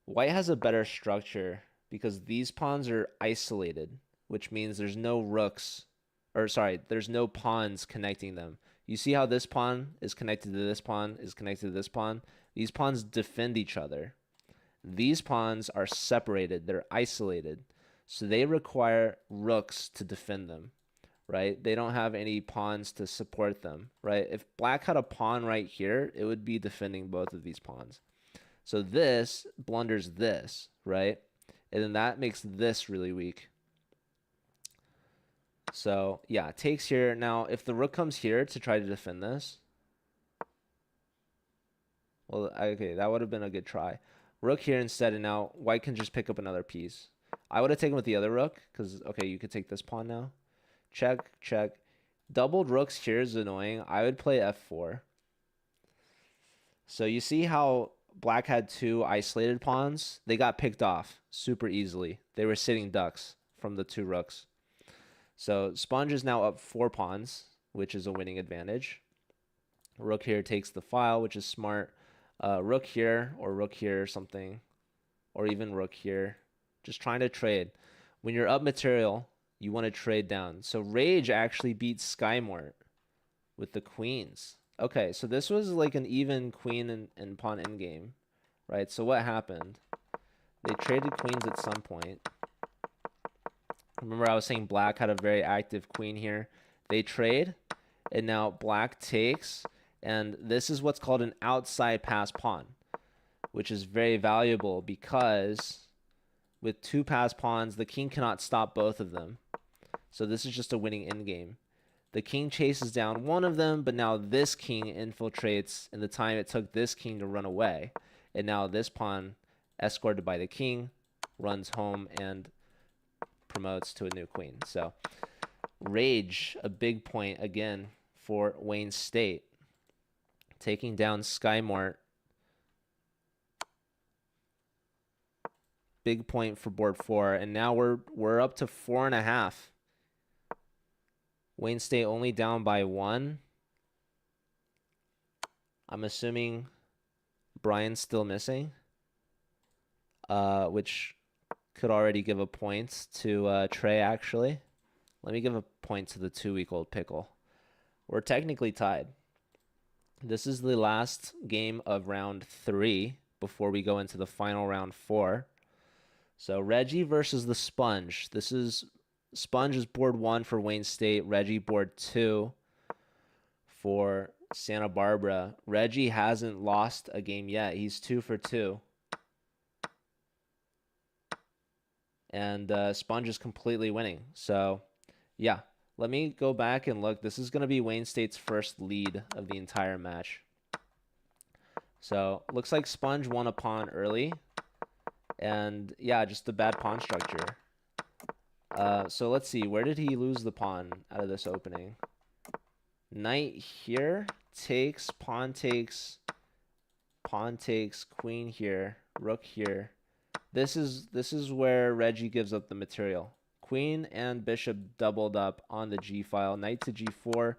White has a better structure because these pawns are isolated, which means there's no rooks, or sorry, there's no pawns connecting them. You see how this pawn is connected to this pawn, is connected to this pawn? These pawns defend each other. These pawns are separated, they're isolated, so they require rooks to defend them, right? They don't have any pawns to support them, right? If black had a pawn right here, it would be defending both of these pawns. So this blunders this, right? And then that makes this really weak. So yeah, takes here. Now, if the rook comes here to try to defend this, well, okay, that would have been a good try. Rook here instead, and now white can just pick up another piece. I would have taken with the other rook, because, okay, you could take this pawn now. Check, check. Doubled rooks here is annoying. I would play f4. So you see how black had 2 isolated pawns? They got picked off super easily. They were sitting ducks from the 2 rooks. So sponge is now up 4 pawns, which is a winning advantage. Rook here takes the file, which is smart. Rook here or something, or even rook here. Just trying to trade. When you're up material, you want to trade down. So Rage actually beats Skymort with the queens. Okay, so this was like an even queen and pawn endgame, right? So what happened? They traded queens at some point. Remember I was saying black had a very active queen here. They trade, and now black takes, and this is what's called an outside pass pawn, which is very valuable because with 2 pass pawns, the king cannot stop both of them. So this is just a winning endgame. The king chases down one of them, but now this king infiltrates in the time it took this king to run away. And now this pawn, escorted by the king, runs home and promotes to a new queen. So Rage, a big point again for Wayne State. Taking down Skymort. Big point for board 4. And now we're up to 4.5. Wayne State only down by 1. I'm assuming Brian's still missing, which could already give a point to Trey, actually. Let me give a point to the 2-week-old pickle. We're technically tied. This is the last game of round 3 before we go into the final round 4. So Reggie versus the Sponge. This is Sponge is board 1 for Wayne State. Reggie board 2 for Santa Barbara. Reggie hasn't lost a game yet. He's 2 for 2. And Sponge is completely winning. So, yeah. Let me go back and look. This is going to be Wayne State's first lead of the entire match. So, looks like Sponge won a pawn early. And, yeah, just a bad pawn structure. So, let's see. Where did he lose the pawn out of this opening? Knight here. Takes, pawn takes, queen here, rook here. This is where Reggie gives up the material. Queen and bishop doubled up on the g file. Knight to g4.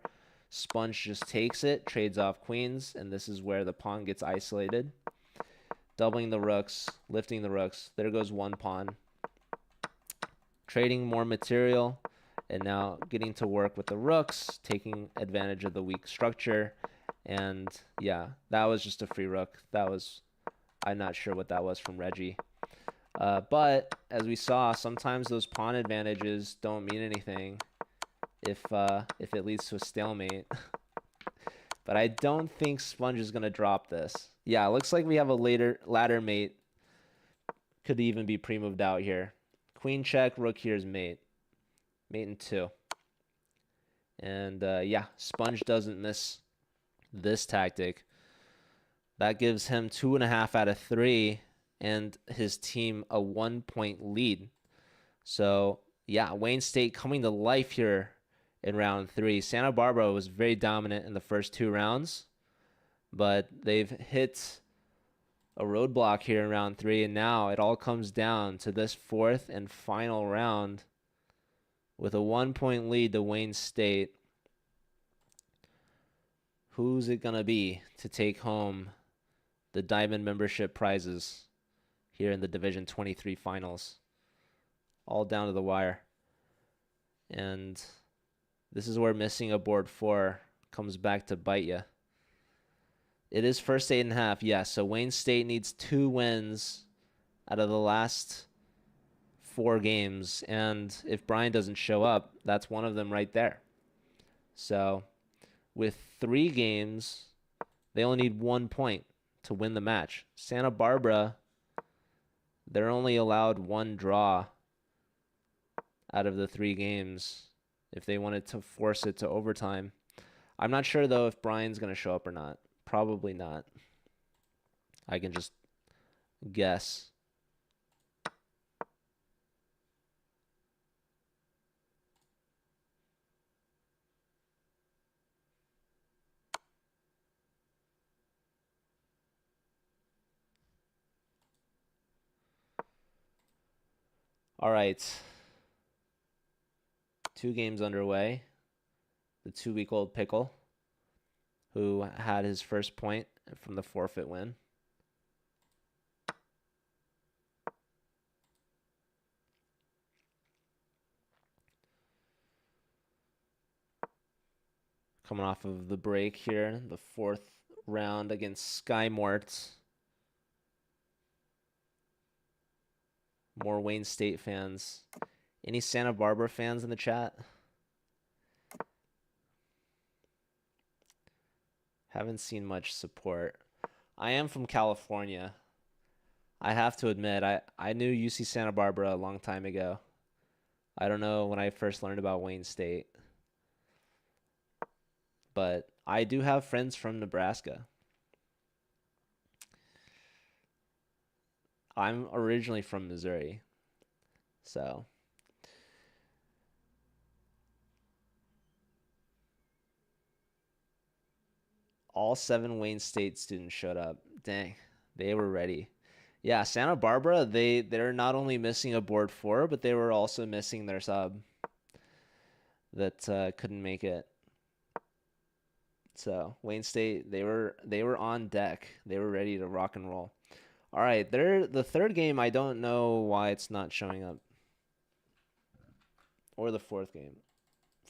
Sponge just takes it, trades off queens, and this is where the pawn gets isolated. Doubling the rooks, lifting the rooks. There goes one pawn. Trading more material, and now getting to work with the rooks, taking advantage of the weak structure. And yeah, that was just a free rook. That was, I'm not sure what that was from Reggie. But as we saw, sometimes those pawn advantages don't mean anything if it leads to a stalemate. But I don't think Sponge is going to drop this. Yeah, it looks like we have a ladder mate. Could even be pre-moved out here. Queen check, rook here is mate. Mate in 2. And yeah, Sponge doesn't miss this tactic. That gives him 2.5 out of 3 and his team a 1-point lead. So yeah, Wayne State coming to life here in round 3. Santa Barbara was very dominant in the first 2 rounds, but they've hit a roadblock here in round 3, and now it all comes down to this 4th and final round with a 1-point lead to Wayne State. Who's it going to be to take home the Diamond membership prizes here in the Division 23 finals? All down to the wire. And this is where missing a board 4 comes back to bite you. It is first 8.5, yes. So Wayne State needs 2 wins out of the last 4 games. And if Brian doesn't show up, that's one of them right there. So with 3 games, they only need 1 point to win the match. Santa Barbara, they're only allowed 1 draw out of the 3 games if they wanted to force it to overtime. I'm not sure, though, if Brian's going to show up or not. Probably not. I can just guess. All right. 2 games underway. The 2-week-old Pickle, who had his first point from the forfeit win. Coming off of the break here, the 4th round against Sky Mort. More Wayne State fans. Any Santa Barbara fans in the chat? Haven't seen much support. I am from California. I have to admit, I knew UC Santa Barbara a long time ago. I don't know when I first learned about Wayne State. But I do have friends from Nebraska. I'm originally from Missouri. So all 7 Wayne State students showed up. Dang, they were ready. Yeah, Santa Barbara, they're not only missing a board 4, but they were also missing their sub that couldn't make it. So Wayne State, they were on deck. They were ready to rock and roll. All right, the 3rd game, I don't know why it's not showing up. Or the 4th game,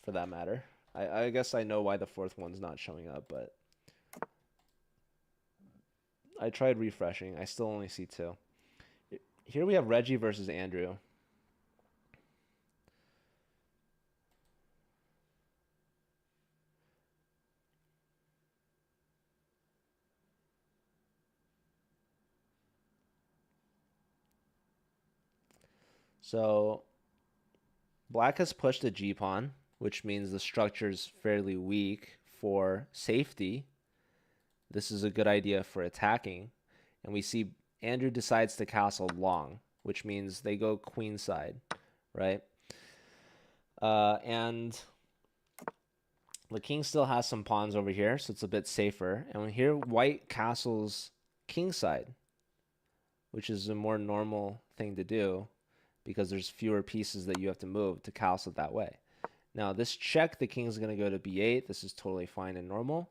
for that matter. I guess I know why the 4th one's not showing up, but I tried refreshing. I still only see 2. Here we have Reggie versus Andrew. So Black has pushed a G pawn, which means the structure is fairly weak for safety. This is a good idea for attacking. And we see Andrew decides to castle long, which means they go queenside, right? And the king still has some pawns over here, so it's a bit safer. And here white castles kingside, which is a more normal thing to do because there's fewer pieces that you have to move to castle that way. Now this check, the king's going to go to b8. This is totally fine and normal.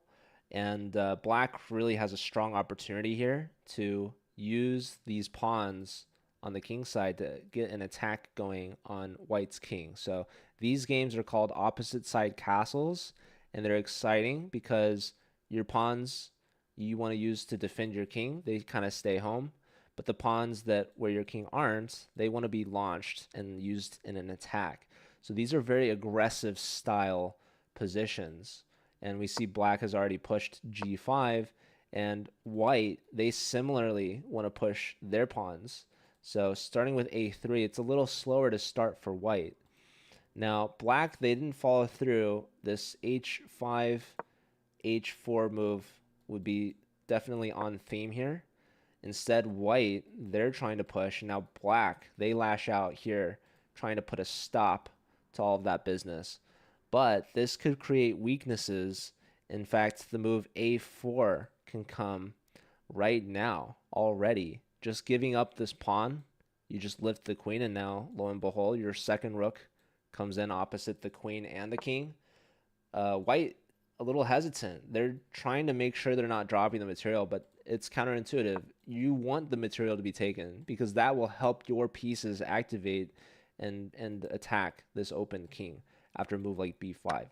And Black really has a strong opportunity here to use these pawns on the king side to get an attack going on White's king. So these games are called opposite side castles, and they're exciting because your pawns you want to use to defend your king, they kind of stay home. But the pawns that where your king aren't, they want to be launched and used in an attack. So these are very aggressive style positions. And we see Black has already pushed g5, and White, they similarly want to push their pawns. So starting with a3, it's a little slower to start for White. Now, Black, they didn't follow through. This h5, h4 move would be definitely on theme here. Instead, White, they're trying to push. Now, Black, they lash out here, trying to put a stop to all of that business. but this could create weaknesses. In fact, the move a4 can come right now already. Just giving up this pawn, you just lift the queen, and now, lo and behold, your second rook comes in opposite the queen and the king. White, a little hesitant. They're trying to make sure they're not dropping the material, but it's counterintuitive. You want the material to be taken because that will help your pieces activate and attack this open king after a move like b5.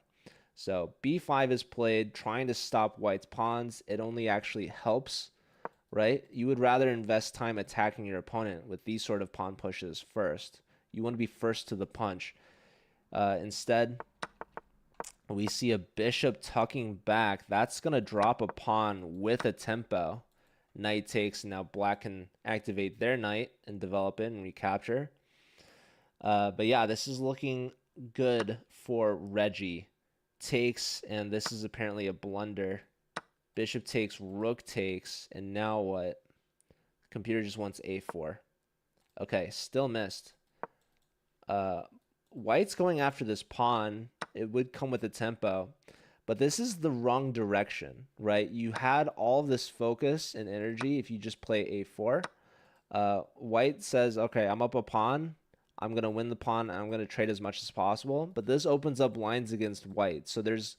So b5 is played, trying to stop white's pawns. It only actually helps, right? You would rather invest time attacking your opponent with these sort of pawn pushes first. You want to be first to the punch. Instead, we see a bishop tucking back. That's going to drop a pawn with a tempo. Knight takes, and now black can activate their knight and develop it and recapture. But yeah, this is looking good for Reggie. Takes, and this is apparently a blunder. Bishop takes, rook takes, and now what? Computer just wants a4. Okay, still missed. White's going after this pawn. It would come with a tempo, but this is the wrong direction, right? You had all this focus and energy if you just play a4. White says, okay, I'm up a pawn. I'm going to win the pawn, and I'm going to trade as much as possible. But this opens up lines against white. So there's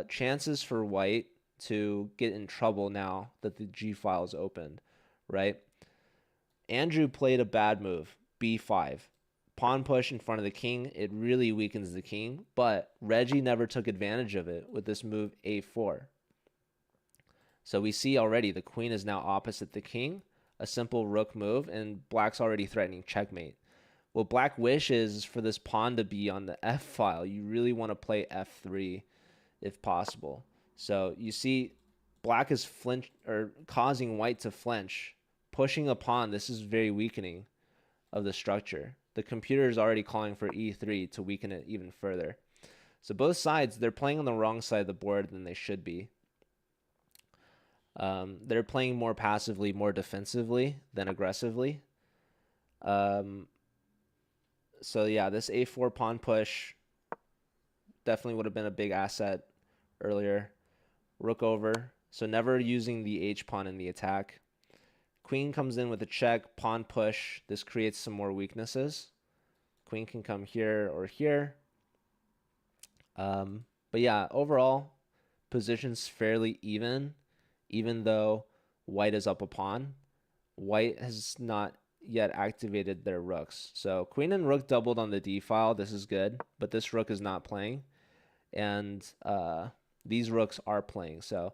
chances for white to get in trouble now that the G file is opened, right? Andrew played a bad move, b5. Pawn push in front of the king. It really weakens the king, but Reggie never took advantage of it with this move a4. So we see already the queen is now opposite the king, a simple rook move, and black's already threatening checkmate. What black wishes is for this pawn to be on the f file. You really want to play f3 if possible. So you see black is flinch or causing white to flinch, pushing a pawn. This is very weakening of the structure. The computer is already calling for e3 to weaken it even further. So both sides, they're playing on the wrong side of the board than they should be. They're playing more passively, more defensively than aggressively. So yeah, this a4 pawn push definitely would have been a big asset earlier. Rook over. So never using the h pawn in the attack. Queen comes in with a check, pawn push. This creates some more weaknesses. Queen can come here or here. But yeah, overall, position's fairly even though white is up a pawn. White has not yet activated their rooks. So queen and rook doubled on the d file. This is good, but this rook is not playing. And these rooks are playing. So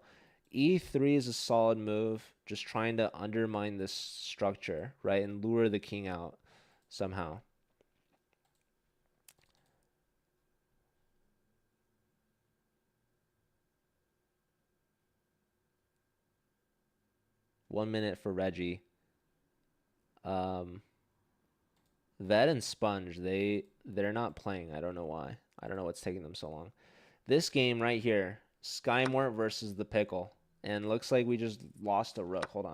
e3 is a solid move, just trying to undermine this structure, right, and lure the king out somehow. One minute for Reggie. Ved and Sponge, they're not playing. I don't know why. I don't know what's taking them so long. This game right here, Skymort versus the Pickle. And looks like we just lost a rook. Hold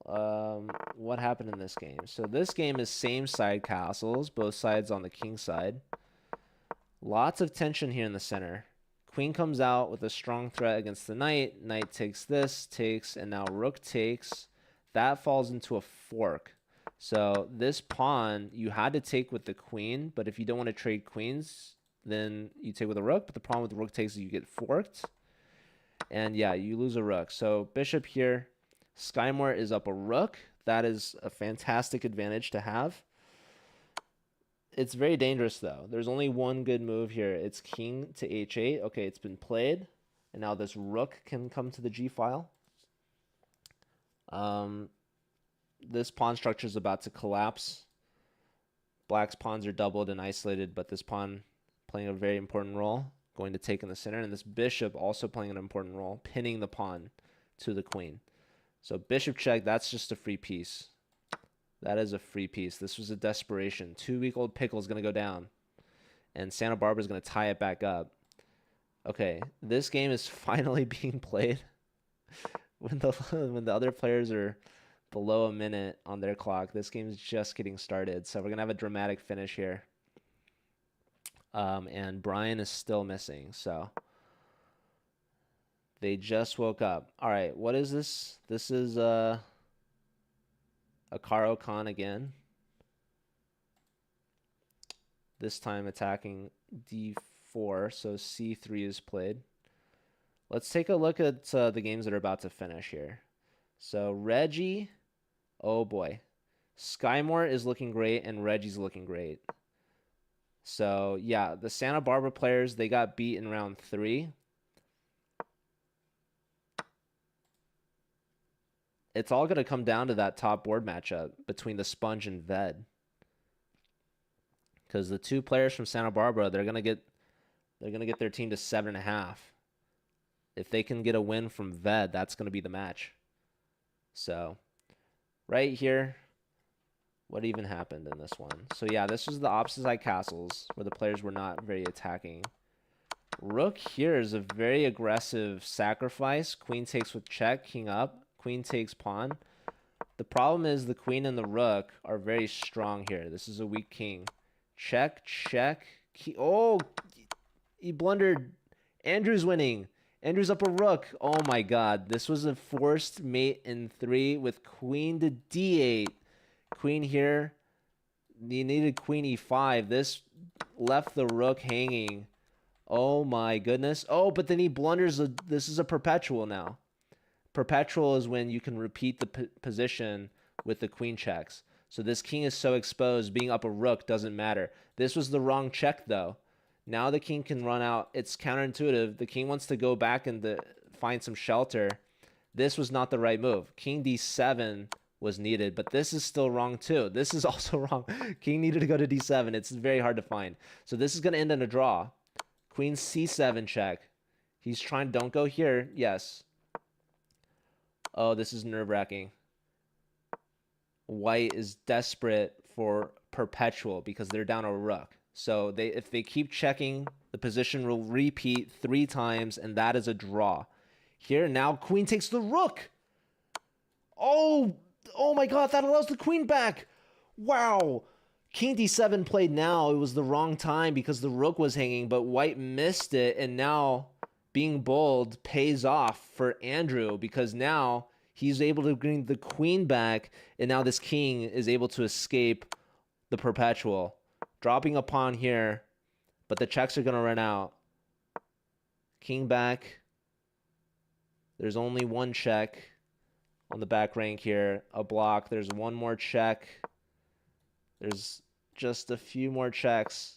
on. What happened in this game? So this game is same side castles, both sides on the king side. Lots of tension here in the center. Queen comes out with a strong threat against the knight. Knight takes this, takes, and now rook takes. That falls into a fork. So this pawn, you had to take with the queen, but if you don't want to trade queens, then you take with a rook. But the problem with the rook takes is you get forked. And yeah, you lose a rook. So bishop here. Skymort is up a rook. That is a fantastic advantage to have. It's very dangerous, though. There's only one good move here. It's king to h8. Okay, it's been played. And now this rook can come to the g file. This pawn structure is about to collapse. Black's pawns are doubled and isolated, but this pawn playing a very important role, going to take in the center. And this bishop also playing an important role, pinning the pawn to the queen. So bishop check, that's just a free piece. That is a free piece. This was a desperation. 2-week-old Pickle is going to go down. And Santa Barbara is going to tie it back up. Okay, this game is finally being played when the other players are below a minute on their clock. This game is just getting started. So we're going to have a dramatic finish here. And Brian is still missing. So they just woke up. All right, what is this? This is a Karo Khan again. This time attacking d4, so c3 is played. Let's take a look at the games that are about to finish here. So Reggie, oh boy. Skymore is looking great, and Reggie's looking great. So, yeah, the Santa Barbara players, they got beat in round 3. It's all going to come down to that top board matchup between the Sponge and Ved. Because the two players from Santa Barbara, they're going to get their team to 7.5. If they can get a win from Ved, that's going to be the match. So, right here, what even happened in this one? So, yeah, this was the opposite side castles where the players were not very attacking. Rook here is a very aggressive sacrifice. Queen takes with check, king up. Queen takes pawn. The problem is the queen and the rook are very strong here. This is a weak king. Check, check. Oh, he blundered. Andrew's winning. Andrew's up a rook. Oh my god. This was a forced mate in 3 with queen to d8. Queen here. You needed queen e5. This left the rook hanging. Oh my goodness. Oh, but then he blunders. This is a perpetual now. Perpetual is when you can repeat the position with the queen checks. So this king is so exposed. Being up a rook doesn't matter. This was the wrong check, though. Now the king can run out. It's counterintuitive. The king wants to go back and find some shelter. This was not the right move. King d7 was needed, but this is still wrong, too. This is also wrong. King needed to go to d7. It's very hard to find. So this is going to end in a draw. Queen c7 check. He's trying, don't go here. Yes. Oh, this is nerve-wracking. White is desperate for perpetual because they're down a rook. So if they keep checking, the position will repeat 3 times, and that is a draw. Here, now queen takes the rook. Oh my god, that allows the queen back. Wow. King d7 played now. It was the wrong time because the rook was hanging, but white missed it, and now being bold pays off for Andrew because now he's able to bring the queen back, and now this king is able to escape the perpetual. Dropping a pawn here, but the checks are going to run out. King back. There's only one check on the back rank here. A block. There's one more check. There's just a few more checks.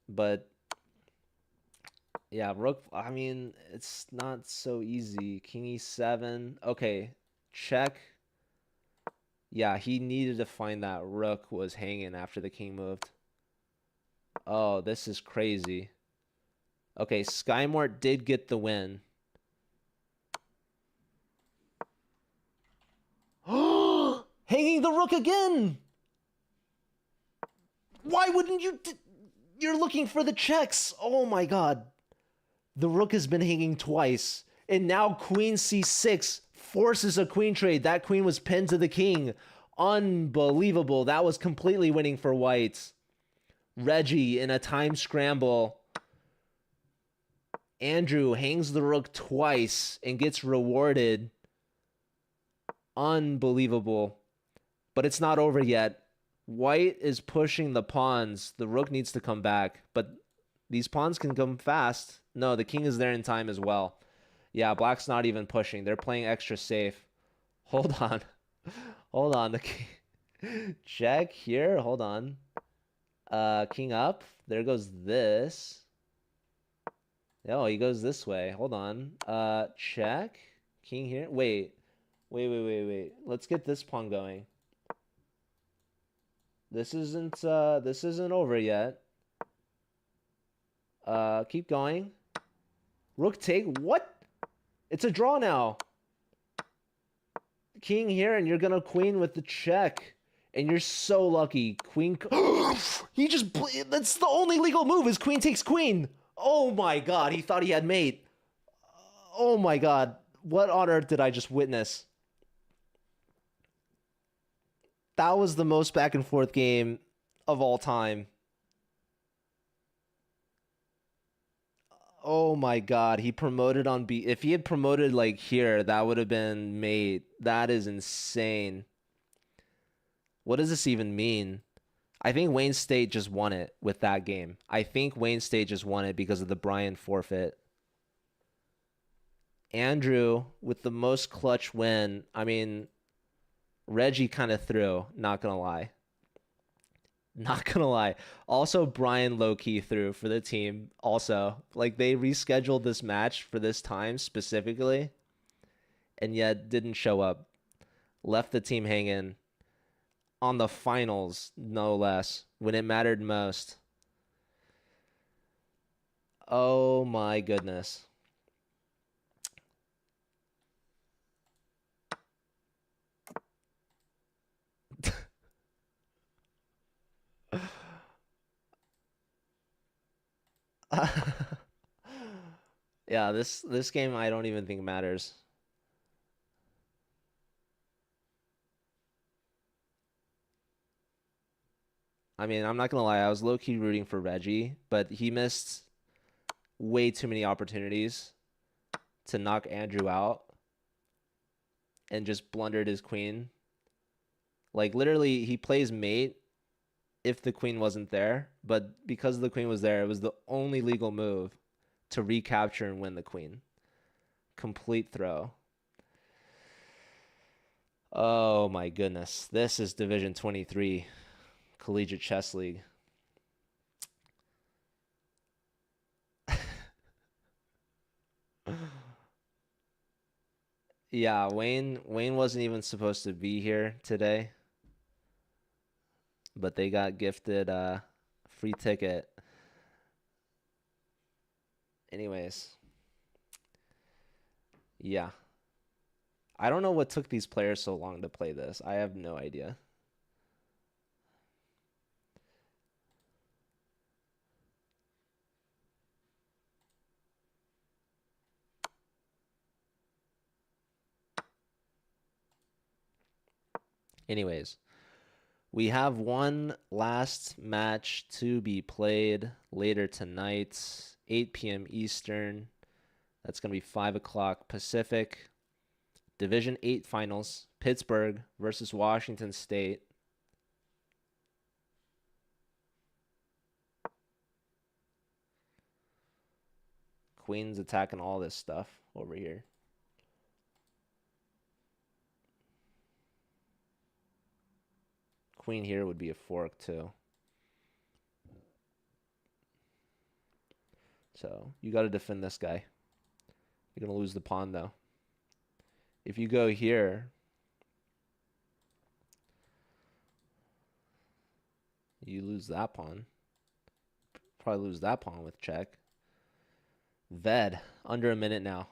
But yeah, rook, I mean, it's not so easy. King e7. Okay, check. Yeah, he needed to find that rook was hanging after the king moved. Oh, this is crazy. Okay, Skymort did get the win. Hanging the rook again! Why wouldn't you... You're looking for the checks. Oh my god. The rook has been hanging twice. And now queen c6 forces a queen trade. That queen was pinned to the king. Unbelievable. That was completely winning for white. Reggie in a time scramble. Andrew hangs the rook twice and gets rewarded. Unbelievable. But it's not over yet. White is pushing the pawns. The rook needs to come back. But these pawns can come fast. No, the king is there in time as well. Yeah, black's not even pushing. They're playing extra safe. Hold on. Hold on. The king... Check here. Hold on. King up. There goes this. Oh, he goes this way. Hold on. Check. King here. Wait. Let's get this pawn going. This isn't over yet. Keep going. Rook take. What? It's a draw now. King here, and you're gonna queen with the check. And you're so lucky. Queen. He just. That's the only legal move is queen takes queen. Oh my god. He thought he had mate. Oh my god. What on earth did I just witness? That was the most back and forth game of all time. Oh my God, he promoted on B. If he had promoted like here, that would have been made. That is insane. What does this even mean? I think Wayne State just won it with that game. I think Wayne State just won it because of the Bryan forfeit. Andrew with the most clutch win. I mean, Reggie kind of threw, not gonna lie. Not gonna lie. Also, Brian low key threw for the team. Also, like they rescheduled this match for this time specifically, and yet didn't show up. Left the team hanging on the finals, no less, when it mattered most. Oh my goodness. Yeah, this game I don't even think matters. I mean, I'm not gonna lie, I was low key rooting for Reggie, but he missed way too many opportunities to knock Andrew out and just blundered his queen. Like literally, he plays mate if the queen wasn't there, but because the queen was there, it was the only legal move to recapture and win the queen. Complete throw. Oh my goodness. This is Division 23 Collegiate Chess League. Yeah, Wayne wasn't even supposed to be here today, but they got gifted a free ticket. Anyways, yeah. I don't know what took these players so long to play this. I have no idea. Anyways, we have one last match to be played later tonight, 8 p.m. Eastern. That's going to be 5 o'clock Pacific. Division 8 finals, Pittsburgh versus Washington State. Queen's attacking all this stuff over here. Queen here would be a fork too. So you got to defend this guy. You're going to lose the pawn though. If you go here, you lose that pawn. Probably lose that pawn with check. Ved, under a minute now.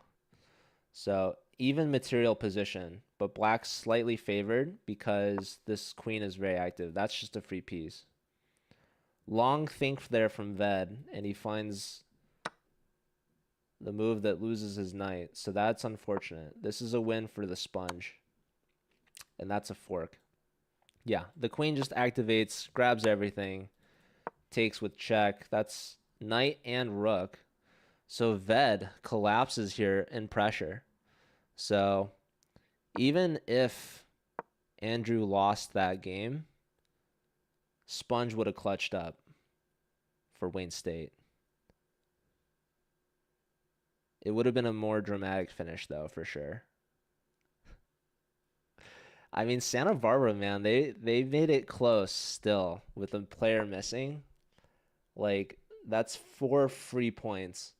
So even material position, but black's slightly favored because this queen is very active. That's just a free piece. Long think there from Ved, and he finds the move that loses his knight. So that's unfortunate. This is a win for the sponge. And that's a fork. Yeah, the queen just activates, grabs everything, takes with check. That's knight and rook. So Ved collapses here in pressure. So even if Andrew lost that game, Sponge would have clutched up for Wayne State. It would have been a more dramatic finish, though, for sure. I mean, Santa Barbara, man, they made it close still with a player missing. Like, that's 4 free points.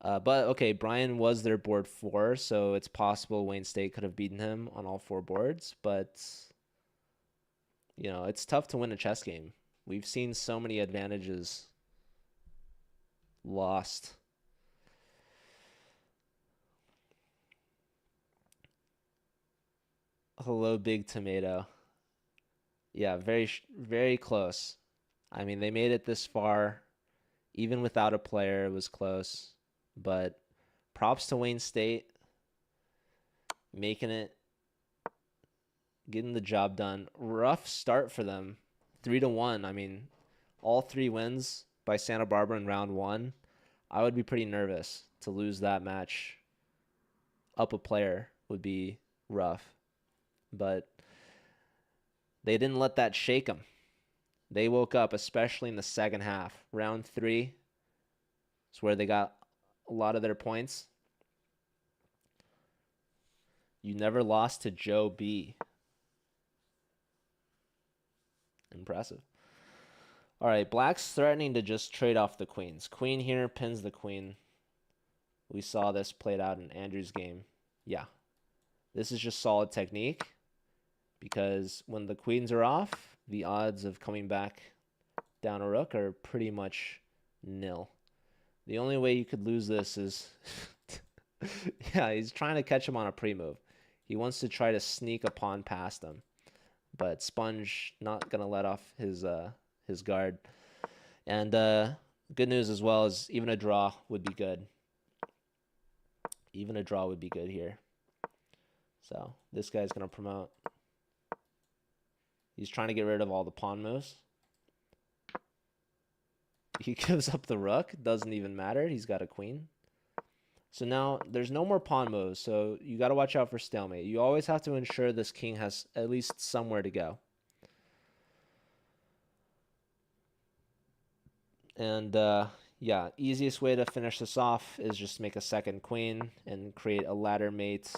But okay, Brian was their board 4, so it's possible Wayne State could have beaten him on all 4 boards. But, you know, it's tough to win a chess game. We've seen so many advantages lost. Hello, Big Tomato. Yeah, very close. I mean, they made it this far. Even without a player, it was close. But props to Wayne State making it, getting the job done. Rough start for them. 3-1. I mean, all 3 wins by Santa Barbara in round 1. I would be pretty nervous to lose that match. Up a player would be rough, but they didn't let that shake them. They woke up, especially in the second half. Round 3 is where they got a lot of their points. You never lost to Joe B. Impressive. All right, black's threatening to just trade off the queens. Queen here pins the queen. We saw this played out in Andrew's game. Yeah, this is just solid technique because when the queens are off, the odds of coming back down a rook are pretty much nil. The only way you could lose this is... yeah, he's trying to catch him on a pre-move. He wants to try to sneak a pawn past him. But Sponge not going to let off his guard. And good news as well is even a draw would be good. Even a draw would be good here. So this guy's going to promote. He's trying to get rid of all the pawn moves. He gives up the rook. Doesn't even matter. He's got a queen. So now there's no more pawn moves. So you got to watch out for stalemate. You always have to ensure this king has at least somewhere to go. And yeah, easiest way to finish this off is just make a second queen and create a ladder mate.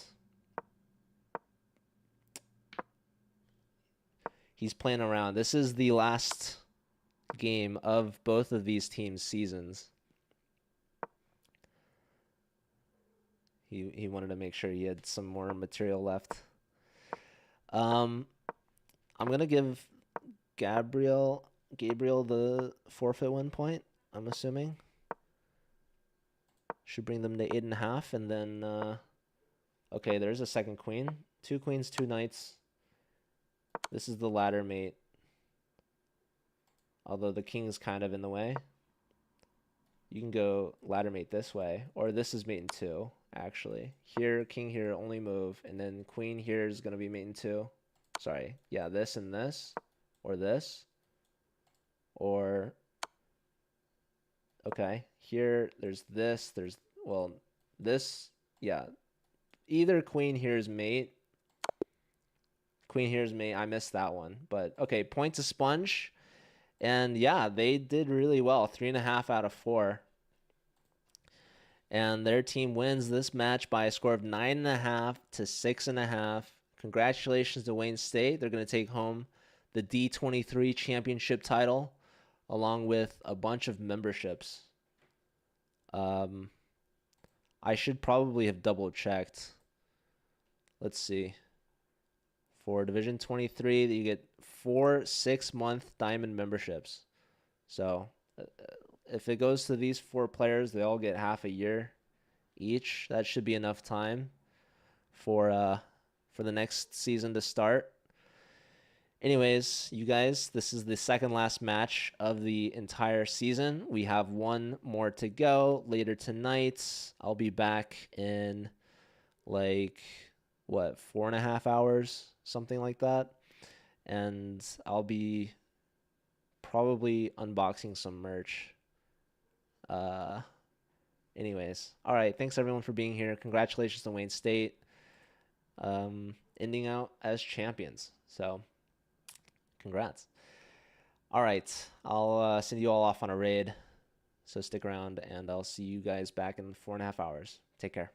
He's playing around. This is the last game of both of these teams' seasons. He wanted to make sure he had some more material left. I'm gonna give Gabriel the forfeit 1 point. I'm assuming should bring them to 8.5, and then okay, there's a second queen. 2 queens, 2 knights. This is the ladder mate. Although the king is kind of in the way. You can go ladder mate this way, or this is mate in 2. Actually, here, king here, only move, and then queen here is going to be mate in 2. Sorry, yeah, this and this, or this, or, okay, here, there's this, well, this, yeah, either queen here is mate, I missed that one, but, okay, point to Sponge, and yeah, they did really well, 3.5 out of 4. And their team wins this match by a score of 9.5 to 6.5. Congratulations to Wayne State. They're going to take home the D23 championship title along with a bunch of memberships. I should probably have double checked. Let's see. For Division 23, you get 4 6-month diamond memberships. So if it goes to these 4 players, they all get half a year each. That should be enough time for the next season to start. Anyways, you guys, this is the second last match of the entire season. We have 1 more to go later tonight. I'll be back in like, what, 4.5 hours, something like that. And I'll be probably unboxing some merch. Anyways, all right, thanks everyone for being here. Congratulations to Wayne State ending out as champions. So congrats. All right, I'll send you all off on a raid, so stick around, and I'll see you guys back in 4.5 hours. Take care.